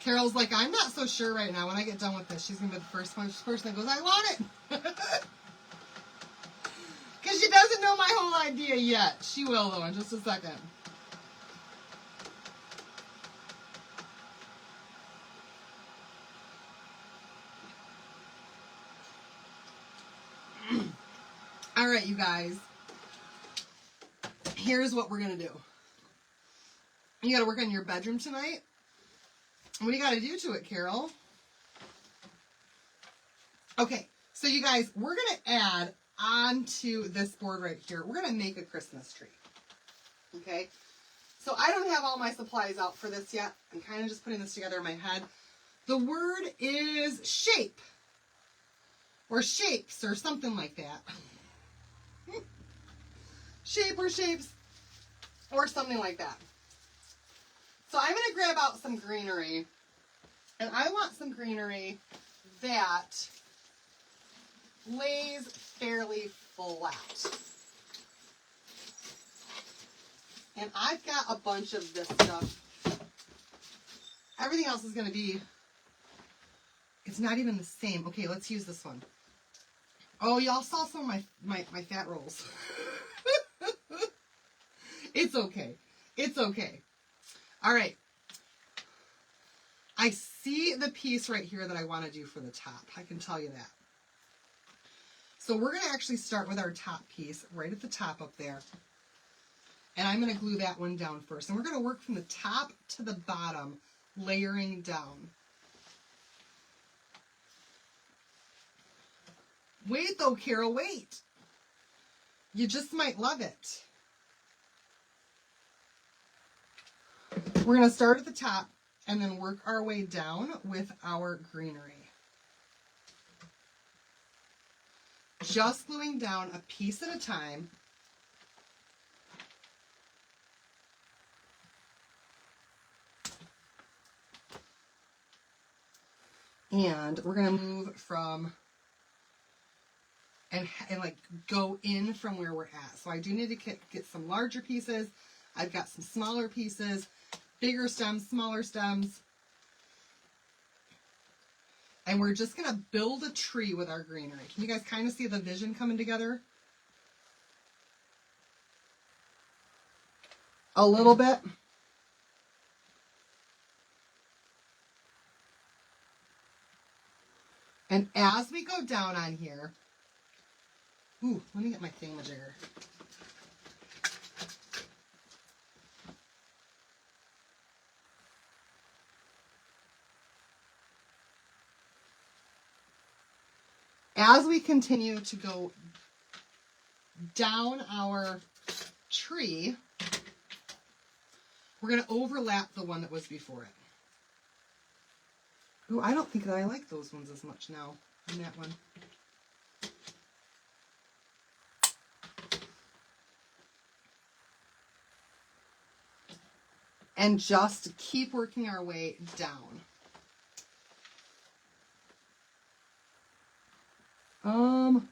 Carol's like, I'm not so sure right now. When I get done with this, she's going to be the first person that goes, I want it. Because she doesn't know my whole idea yet. She will, though, in just a second. All right, you guys. Here's what we're going to do. You got to work on your bedroom tonight. What do you got to do to it, Carol? Okay, so you guys, we're going to add onto this board right here. We're going to make a Christmas tree. Okay, so I don't have all my supplies out for this yet. I'm kind of just putting this together in my head. The word is shape. Or shapes or something like that. Shape or shapes or something like that. So I'm going to grab out some greenery, and I want some greenery that lays fairly flat. And I've got a bunch of this stuff. Everything else is going to be, it's not even the same. Okay, let's use this one. Oh, y'all saw some of my fat rolls. It's okay. It's okay. All right. I see the piece right here that I want to do for the top. I can tell you that. So we're going to actually start with our top piece right at the top up there. And I'm going to glue that one down first. And we're going to work from the top to the bottom, layering down. Wait though, Carol, wait. You just might love it. We're going to start at the top and then work our way down with our greenery. Just gluing down a piece at a time. And we're going to move from and like go in from where we're at. So I do need to get some larger pieces. I've got some smaller pieces, bigger stems, smaller stems. And we're just going to build a tree with our greenery. Can you guys kind of see the vision coming together? a little bit. And as we go down on here, ooh, let me get my thingamajigger. As we continue to go down our tree, we're going to overlap the one that was before it. Ooh, I don't think that I like those ones as much now in that one. And just keep working our way down.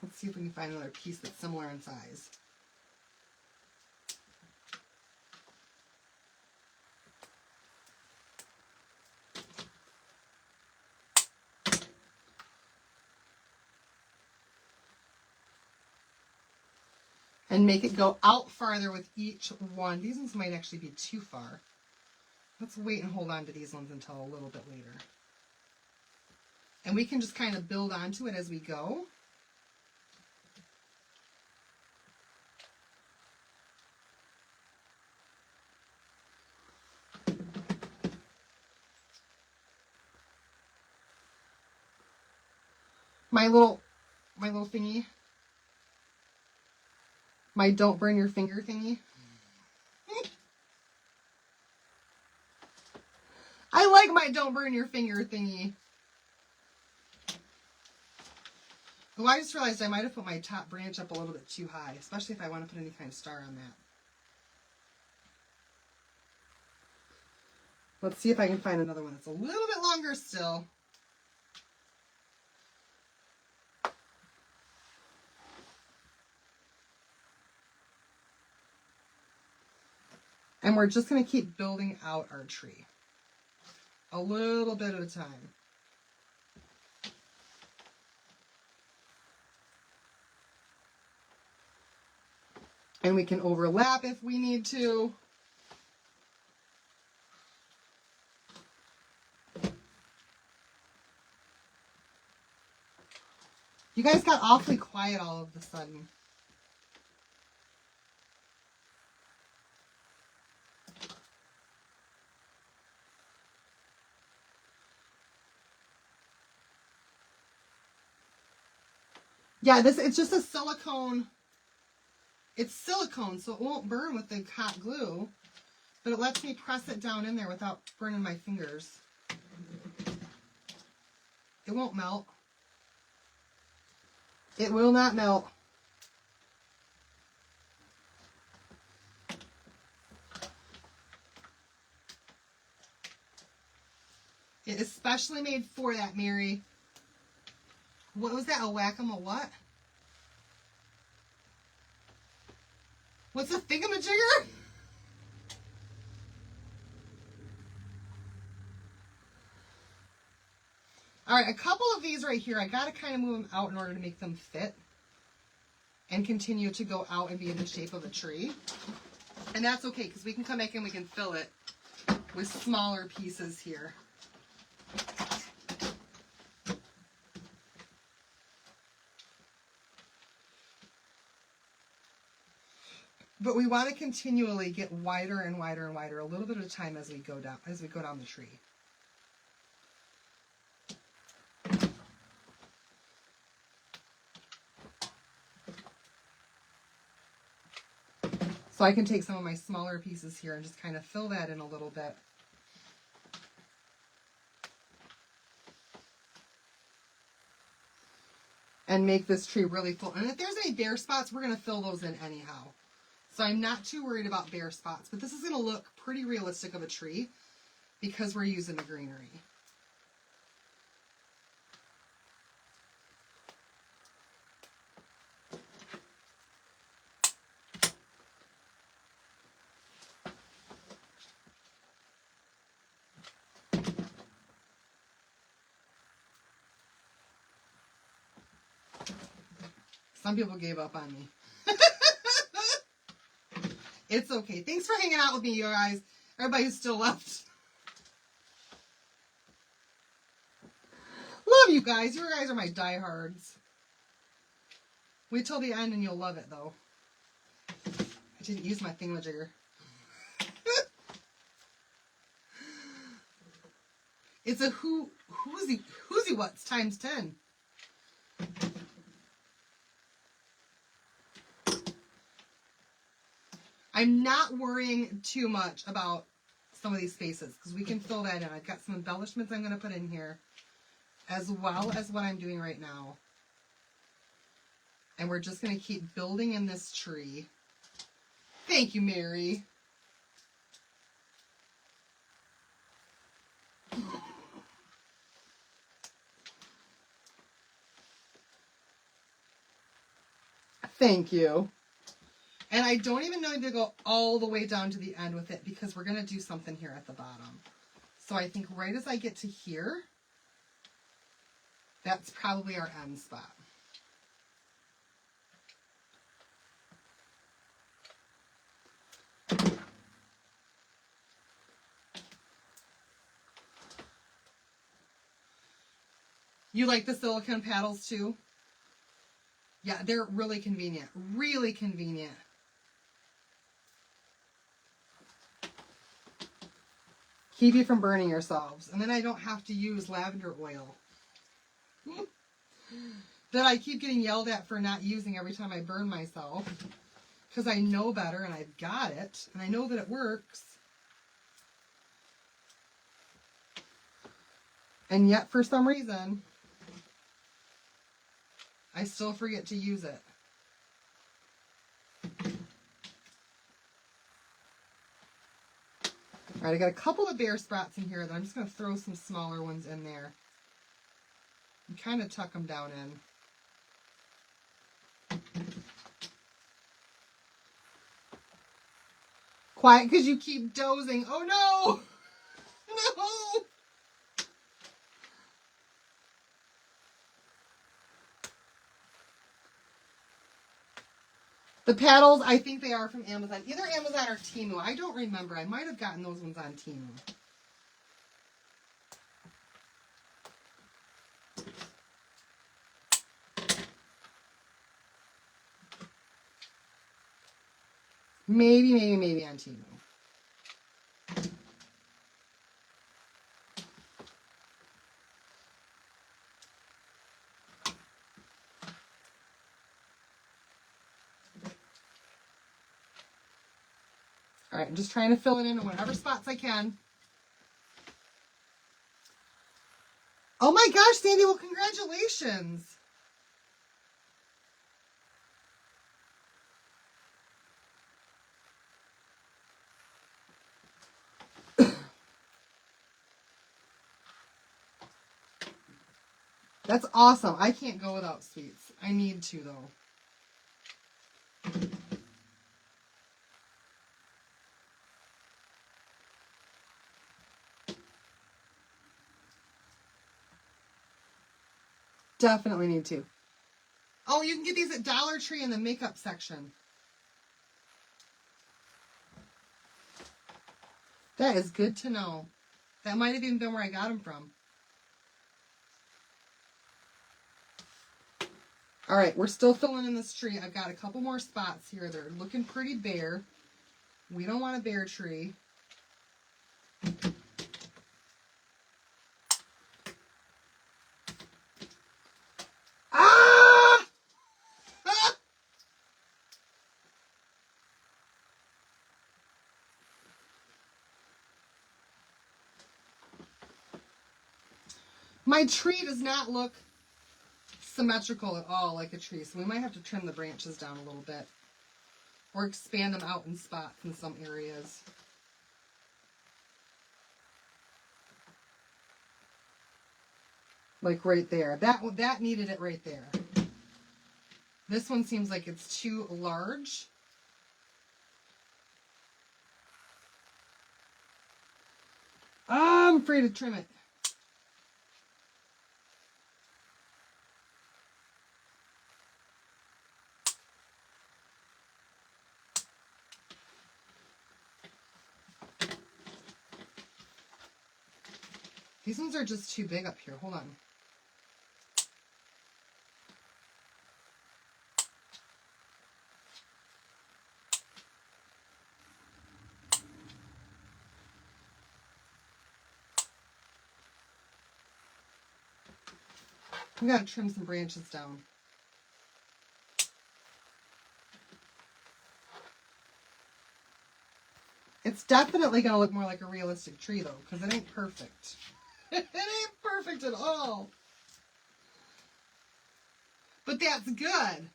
Let's see if we can find another piece that's similar in size. And make it go out farther with each one. These ones might actually be too far. Let's wait and hold on to these ones until a little bit later. And we can just kind of build onto it as we go. My little thingy. My don't burn your finger thingy. I like my don't burn your finger thingy. Oh, I just realized I might have put my top branch up a little bit too high, especially if I want to put any kind of star on that. Let's see if I can find another one that's a little bit longer still. And we're just going to keep building out our tree. A little bit at a time. And we can overlap if we need to. You guys got awfully quiet all of a sudden. Yeah, it's just a silicone. It's silicone, so it won't burn with the hot glue, but it lets me press it down in there without burning my fingers. It won't melt. It will not melt. It is specially made for that, Mary. What was that? A whack-a-mole what? What's a thingamajigger? All right, a couple of these right here, I got to kind of move them out in order to make them fit and continue to go out and be in the shape of a tree. And that's okay, because we can come back and we can fill it with smaller pieces here. But we want to continually get wider and wider and wider, a little bit at a time as we go down the tree. So I can take some of my smaller pieces here and just kind of fill that in a little bit. And make this tree really full. And if there's any bare spots, we're going to fill those in anyhow. So I'm not too worried about bare spots, but this is going to look pretty realistic of a tree because we're using the greenery. Some people gave up on me. It's okay. Thanks for hanging out with me, you guys. Everybody who's still left. Love you guys. You guys are my diehards. Wait till the end and you'll love it, though. I didn't use my thingamajigger. It's a whoosy what's times 10. I'm not worrying too much about some of these spaces because we can fill that in. I've got some embellishments I'm going to put in here as well as what I'm doing right now. And we're just going to keep building in this tree. Thank you, Mary. Thank you. And I don't even know to go all the way down to the end with it because we're going to do something here at the bottom. So I think right as I get to here, that's probably our end spot. You like the silicone paddles too? Yeah, they're really convenient. Really convenient. Keep you from burning yourselves. And then I don't have to use lavender oil. That I keep getting yelled at for not using every time I burn myself. Because I know better and I've got it. And I know that it works. And yet for some reason, I still forget to use it. All right, I got a couple of bare spots in here that I'm just going to throw some smaller ones in there. And kind of tuck them down in. Quiet because you keep dozing. Oh no! No! The paddles, I think they are from Amazon. Either Amazon or Temu. I don't remember. I might have gotten those ones on Temu. Maybe on Temu. All right, I'm just trying to fill it in whatever spots I can. Oh my gosh, Sandy, well, congratulations. That's awesome. I can't go without sweets. I need to, though. Definitely need to. Oh, you can get these at Dollar Tree in the makeup section. That is good to know. That might have even been where I got them from. All right, we're still filling in this tree. I've got a couple more spots here. They're looking pretty bare. We don't want a bare tree. Ah! Ah! My tree does not look symmetrical at all like a tree, so we might have to trim the branches down a little bit or expand them out in spots in some areas. Like right there. That needed it right there. This one seems like it's too large. I'm afraid to trim it. These ones are just too big up here. Hold on. We gotta trim some branches down. It's definitely gonna look more like a realistic tree though, because it ain't perfect. It ain't perfect at all. But that's good.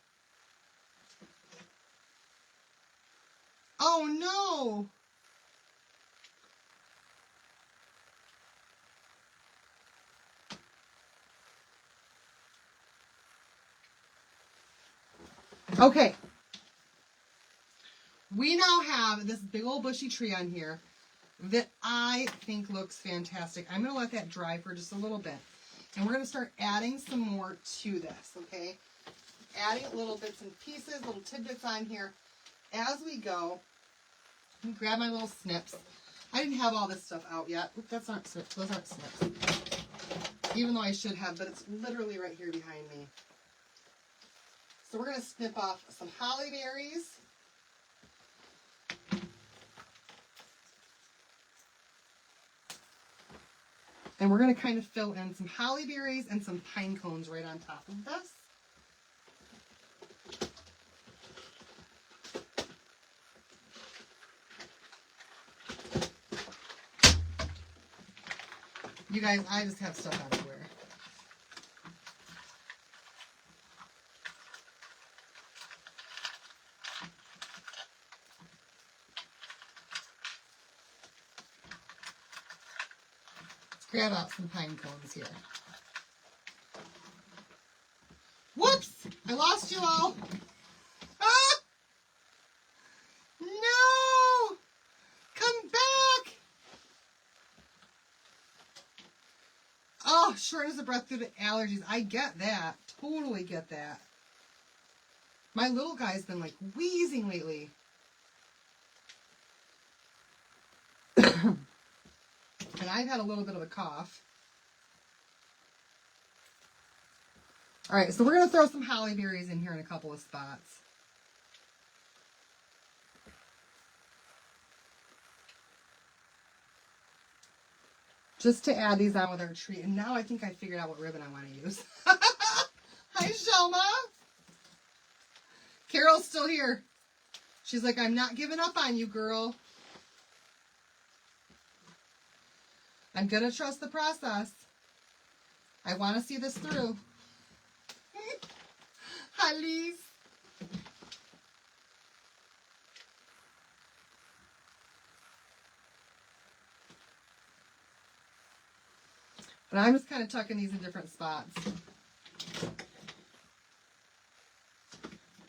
Oh no! Okay. We now have this big old bushy tree on here that I think looks fantastic. I'm going to let that dry for just a little bit. And we're going to start adding some more to this, okay? Adding little bits and pieces, little tidbits on here as we go. Let me grab my little snips. I didn't have all this stuff out yet. Oop, that's not snips. Those aren't snips. Even though I should have, but it's literally right here behind me. So we're going to snip off some holly berries. And we're going to kind of fill in some holly berries and some pine cones right on top of this. You guys, I just have stuff everywhere. Let's grab out some pine cones here. Whoops! I lost you all. Ah! No! Come back! Oh, shortness of breath due to allergies. I get that. Totally get that. My little guy's been like wheezing lately. And I've had a little bit of a cough. All right, so we're going to throw some holly berries in here in a couple of spots. Just to add these on with our tree. And now I think I figured out what ribbon I want to use. Hi, Shelma. Carol's still here. She's like, I'm not giving up on you, girl. I'm going to trust the process. I want to see this through. Hi, Lise. But I'm just kind of tucking these in different spots.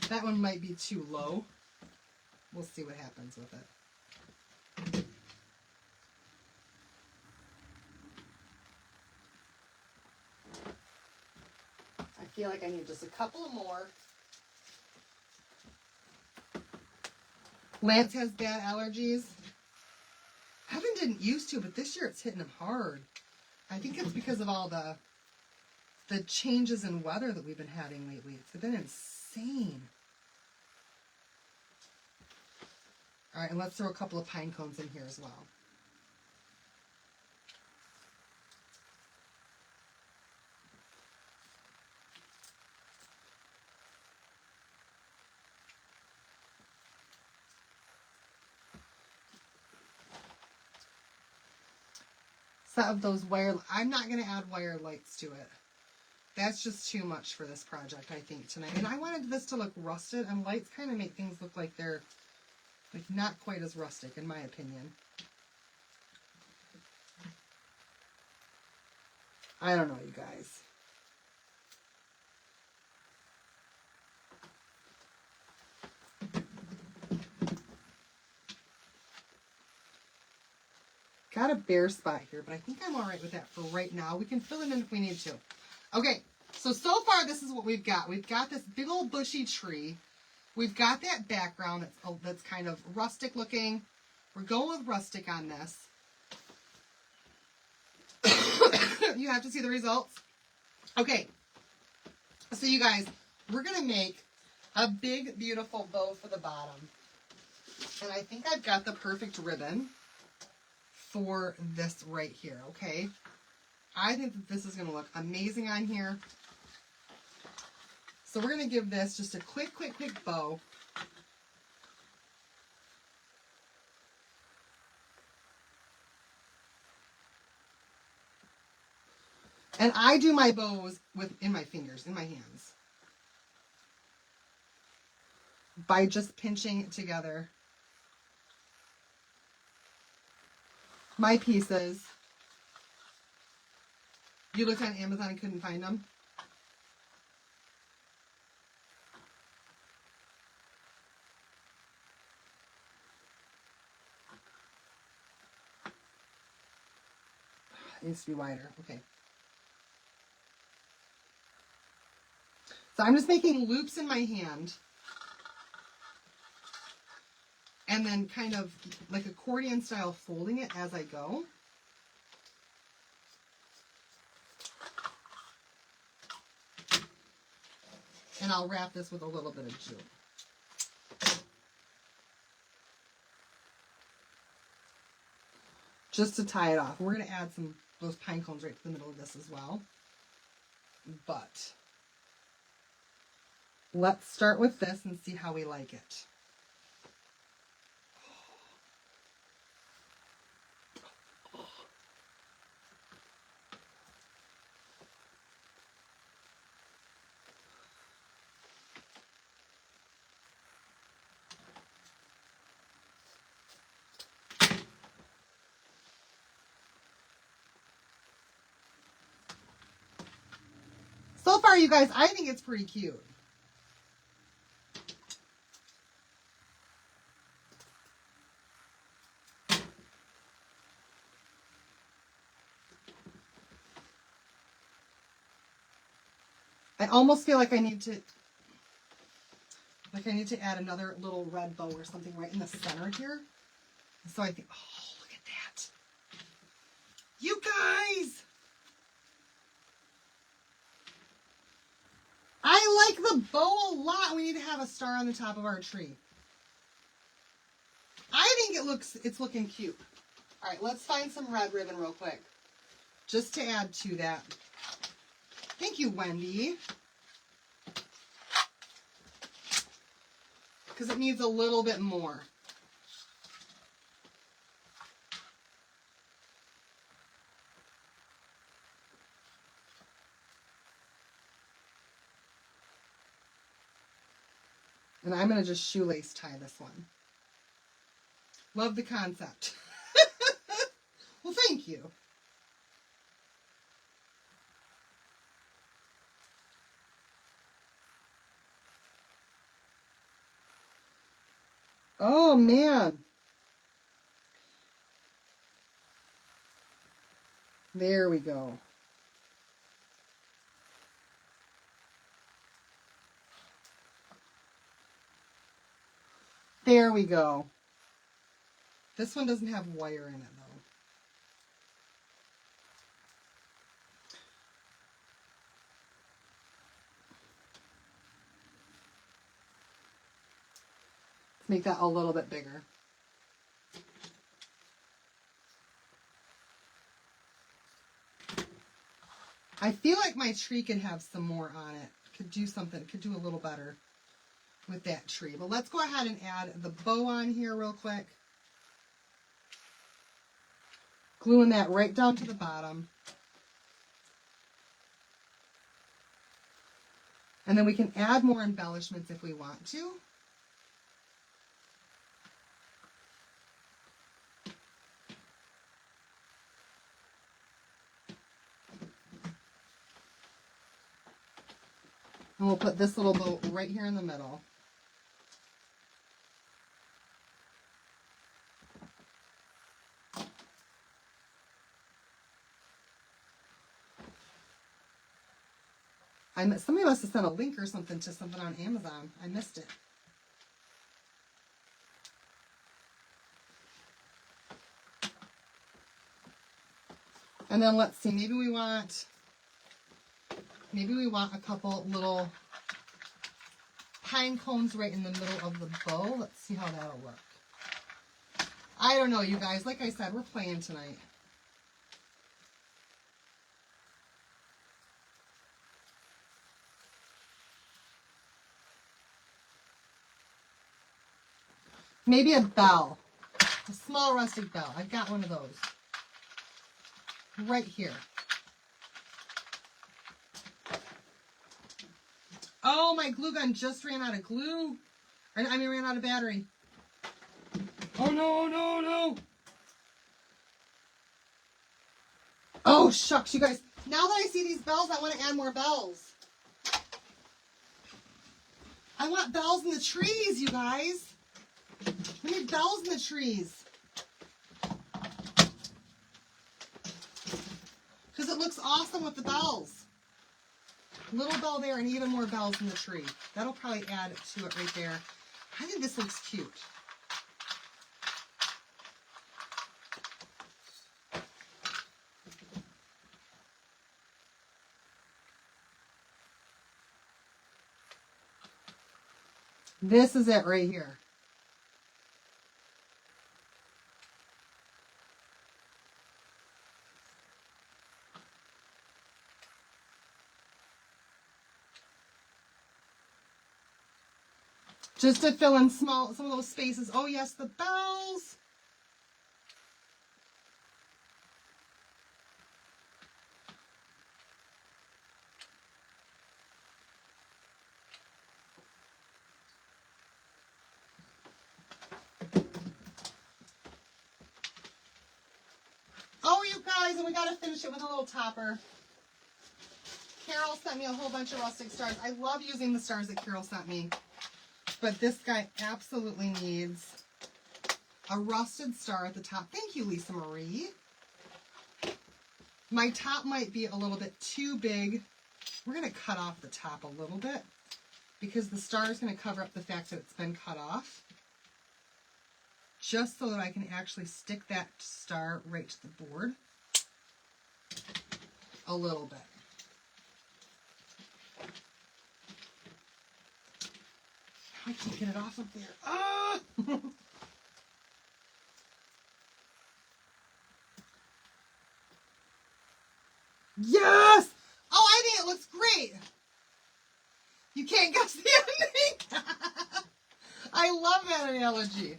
That one might be too low. We'll see what happens with it. I feel like I need just a couple more. Lance has bad allergies. Heaven didn't used to, but this year it's hitting him hard. I think it's because of all the changes in weather that we've been having lately. It's been insane. All right, and let's throw a couple of pine cones in here as well. Some of those wire, I'm not going to add wire lights to it. That's just too much for this project, I think, tonight. And I wanted this to look rusted, and lights kind of make things look like they're like not quite as rustic, in my opinion. I don't know, you guys. Got a bare spot here, but I think I'm all right with that for right now. We can fill it in if we need to. Okay, so far this is what we've got. We've got this big old bushy tree. We've got that background that's kind of rustic looking. We're going with rustic on this. You have to see the results. Okay. So you guys, we're going to make a big, beautiful bow for the bottom. And I think I've got the perfect ribbon for this right here, okay? I think that this is going to look amazing on here. So we're going to give this just a quick bow. And I do my bows in my fingers, in my hands, by just pinching together my pieces. You looked on Amazon and couldn't find them? It needs to be wider. Okay. So I'm just making loops in my hand. And then kind of like accordion style folding it as I go. And I'll wrap this with a little bit of jewel. Just to tie it off. We're going to add those pine cones right to the middle of this as well. But let's start with this and see how we like it. So far, you guys, I think it's pretty cute. I almost feel like I need to add another little red bow or something right in the center here. So I think, oh, look at that. You guys! I like the bow a lot. We need to have a star on the top of our tree. I think it's looking cute. All right, let's find some red ribbon real quick, just to add to that. Thank you, Wendy. Because it needs a little bit more. And I'm going to just shoelace tie this one. Love the concept. Well, thank you. Oh, man. There we go. There we go. This one doesn't have wire in it, though. Let's make that a little bit bigger. I feel like my tree could have some more on it. Could do something, could do a little better with that tree. But let's go ahead and add the bow on here real quick. Gluing that right down to the bottom. And then we can add more embellishments if we want to. And we'll put this little bow right here in the middle. Somebody must have sent a link or something to something on Amazon. I missed it. And then let's see, maybe we want a couple little pine cones right in the middle of the bow. Let's see how that'll work. I don't know, you guys. Like I said, we're playing tonight. Maybe a bell. A small rustic bell. I've got one of those. Right here. Oh, my glue gun just ran out of glue. Ran out of battery. Oh, no, no, no. Oh, shucks, you guys. Now that I see these bells, I want to add more bells. I want bells in the trees, you guys. We need bells in the trees. Because it looks awesome with the bells. Little bell there and even more bells in the tree. That'll probably add to it right there. I think this looks cute. This is it right here. Just to fill in some of those spaces. Oh yes, the bells. Oh, you guys, and we got to finish it with a little topper. Carol sent me a whole bunch of rustic stars. I love using the stars that Carol sent me. But this guy absolutely needs a rusted star at the top. Thank you, Lisa Marie. My top might be a little bit too big. We're going to cut off the top a little bit because the star is going to cover up the fact that it's been cut off. Just so that I can actually stick that star right to the board a little bit. I can't get it off of there. Ah! Yes! Oh, I think it looks great. You can't guess the ending. I love that analogy.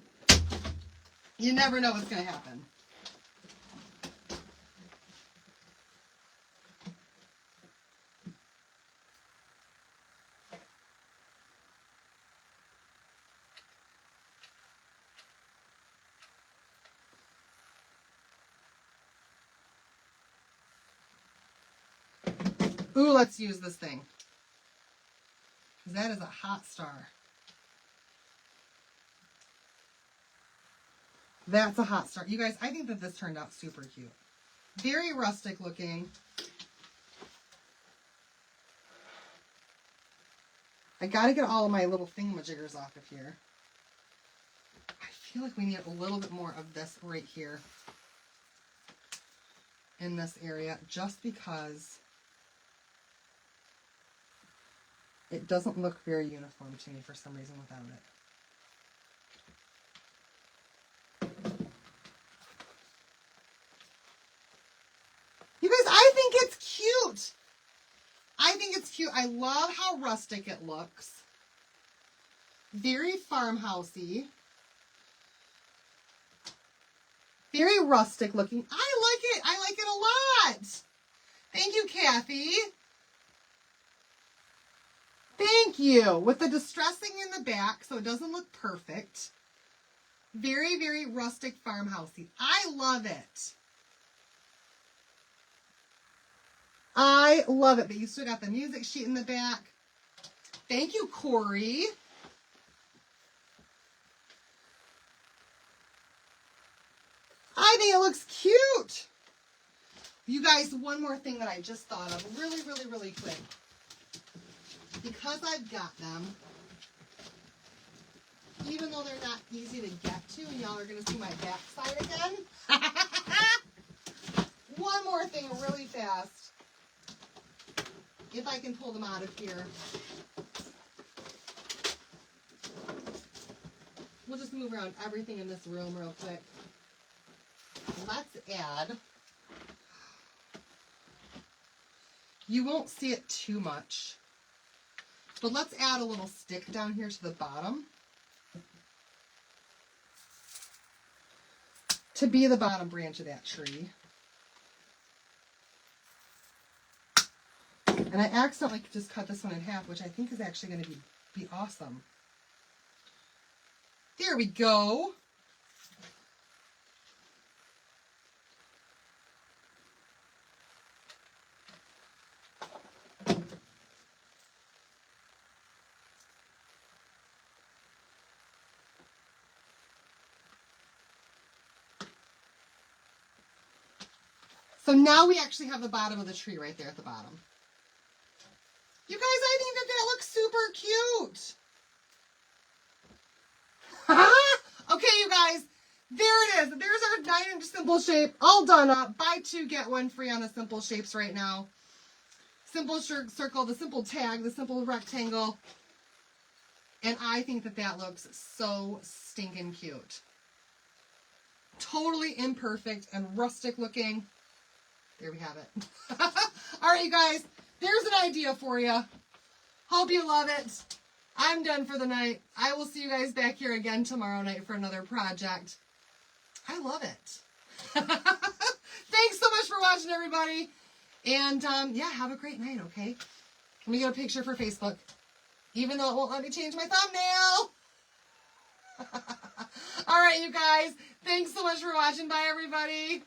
You never know what's going to happen. Ooh, let's use this thing. Because that is a hot star. That's a hot star. You guys, I think that this turned out super cute. Very rustic looking. I gotta get all of my little thingamajiggers off of here. I feel like we need a little bit more of this right here in this area, just because it doesn't look very uniform to me for some reason without it. You guys, I think it's cute. I think it's cute. I love how rustic it looks. Very farmhousey. Very rustic looking. I like it. I like it a lot. Thank you, Kathy. Thank you. With the distressing in the back, so it doesn't look perfect. Very, very rustic farmhousey. I love it. I love it, but you still got the music sheet in the back. Thank you, Corey. I think it looks cute. You guys, one more thing that I just thought of really, really, really quick. Because I've got them, even though they're not easy to get to, and y'all are going to see my backside again. one more thing really fast. If I can pull them out of here. We'll just move around everything in this room real quick. Let's add. You won't see it too much, but let's add a little stick down here to the bottom to be the bottom branch of that tree. And I accidentally just cut this one in half, which I think is actually going to be awesome. There we go. So now we actually have the bottom of the tree right there at the bottom. You guys, I think that looks super cute. Okay, you guys, there it is. There's our 9-inch simple shape all done up. Buy 2, get 1 free on the simple shapes right now. Simple circle, the simple tag, the simple rectangle. And I think that looks so stinking cute. Totally imperfect and rustic looking. There we have it. All right, you guys, there's an idea for you. Hope you love it. I'm done for the night. I will see you guys back here again tomorrow night for another project. I love it. Thanks so much for watching, everybody. And, yeah, have a great night, okay? Let me get a picture for Facebook, even though it won't let me change my thumbnail. All right, you guys. Thanks so much for watching. Bye, everybody.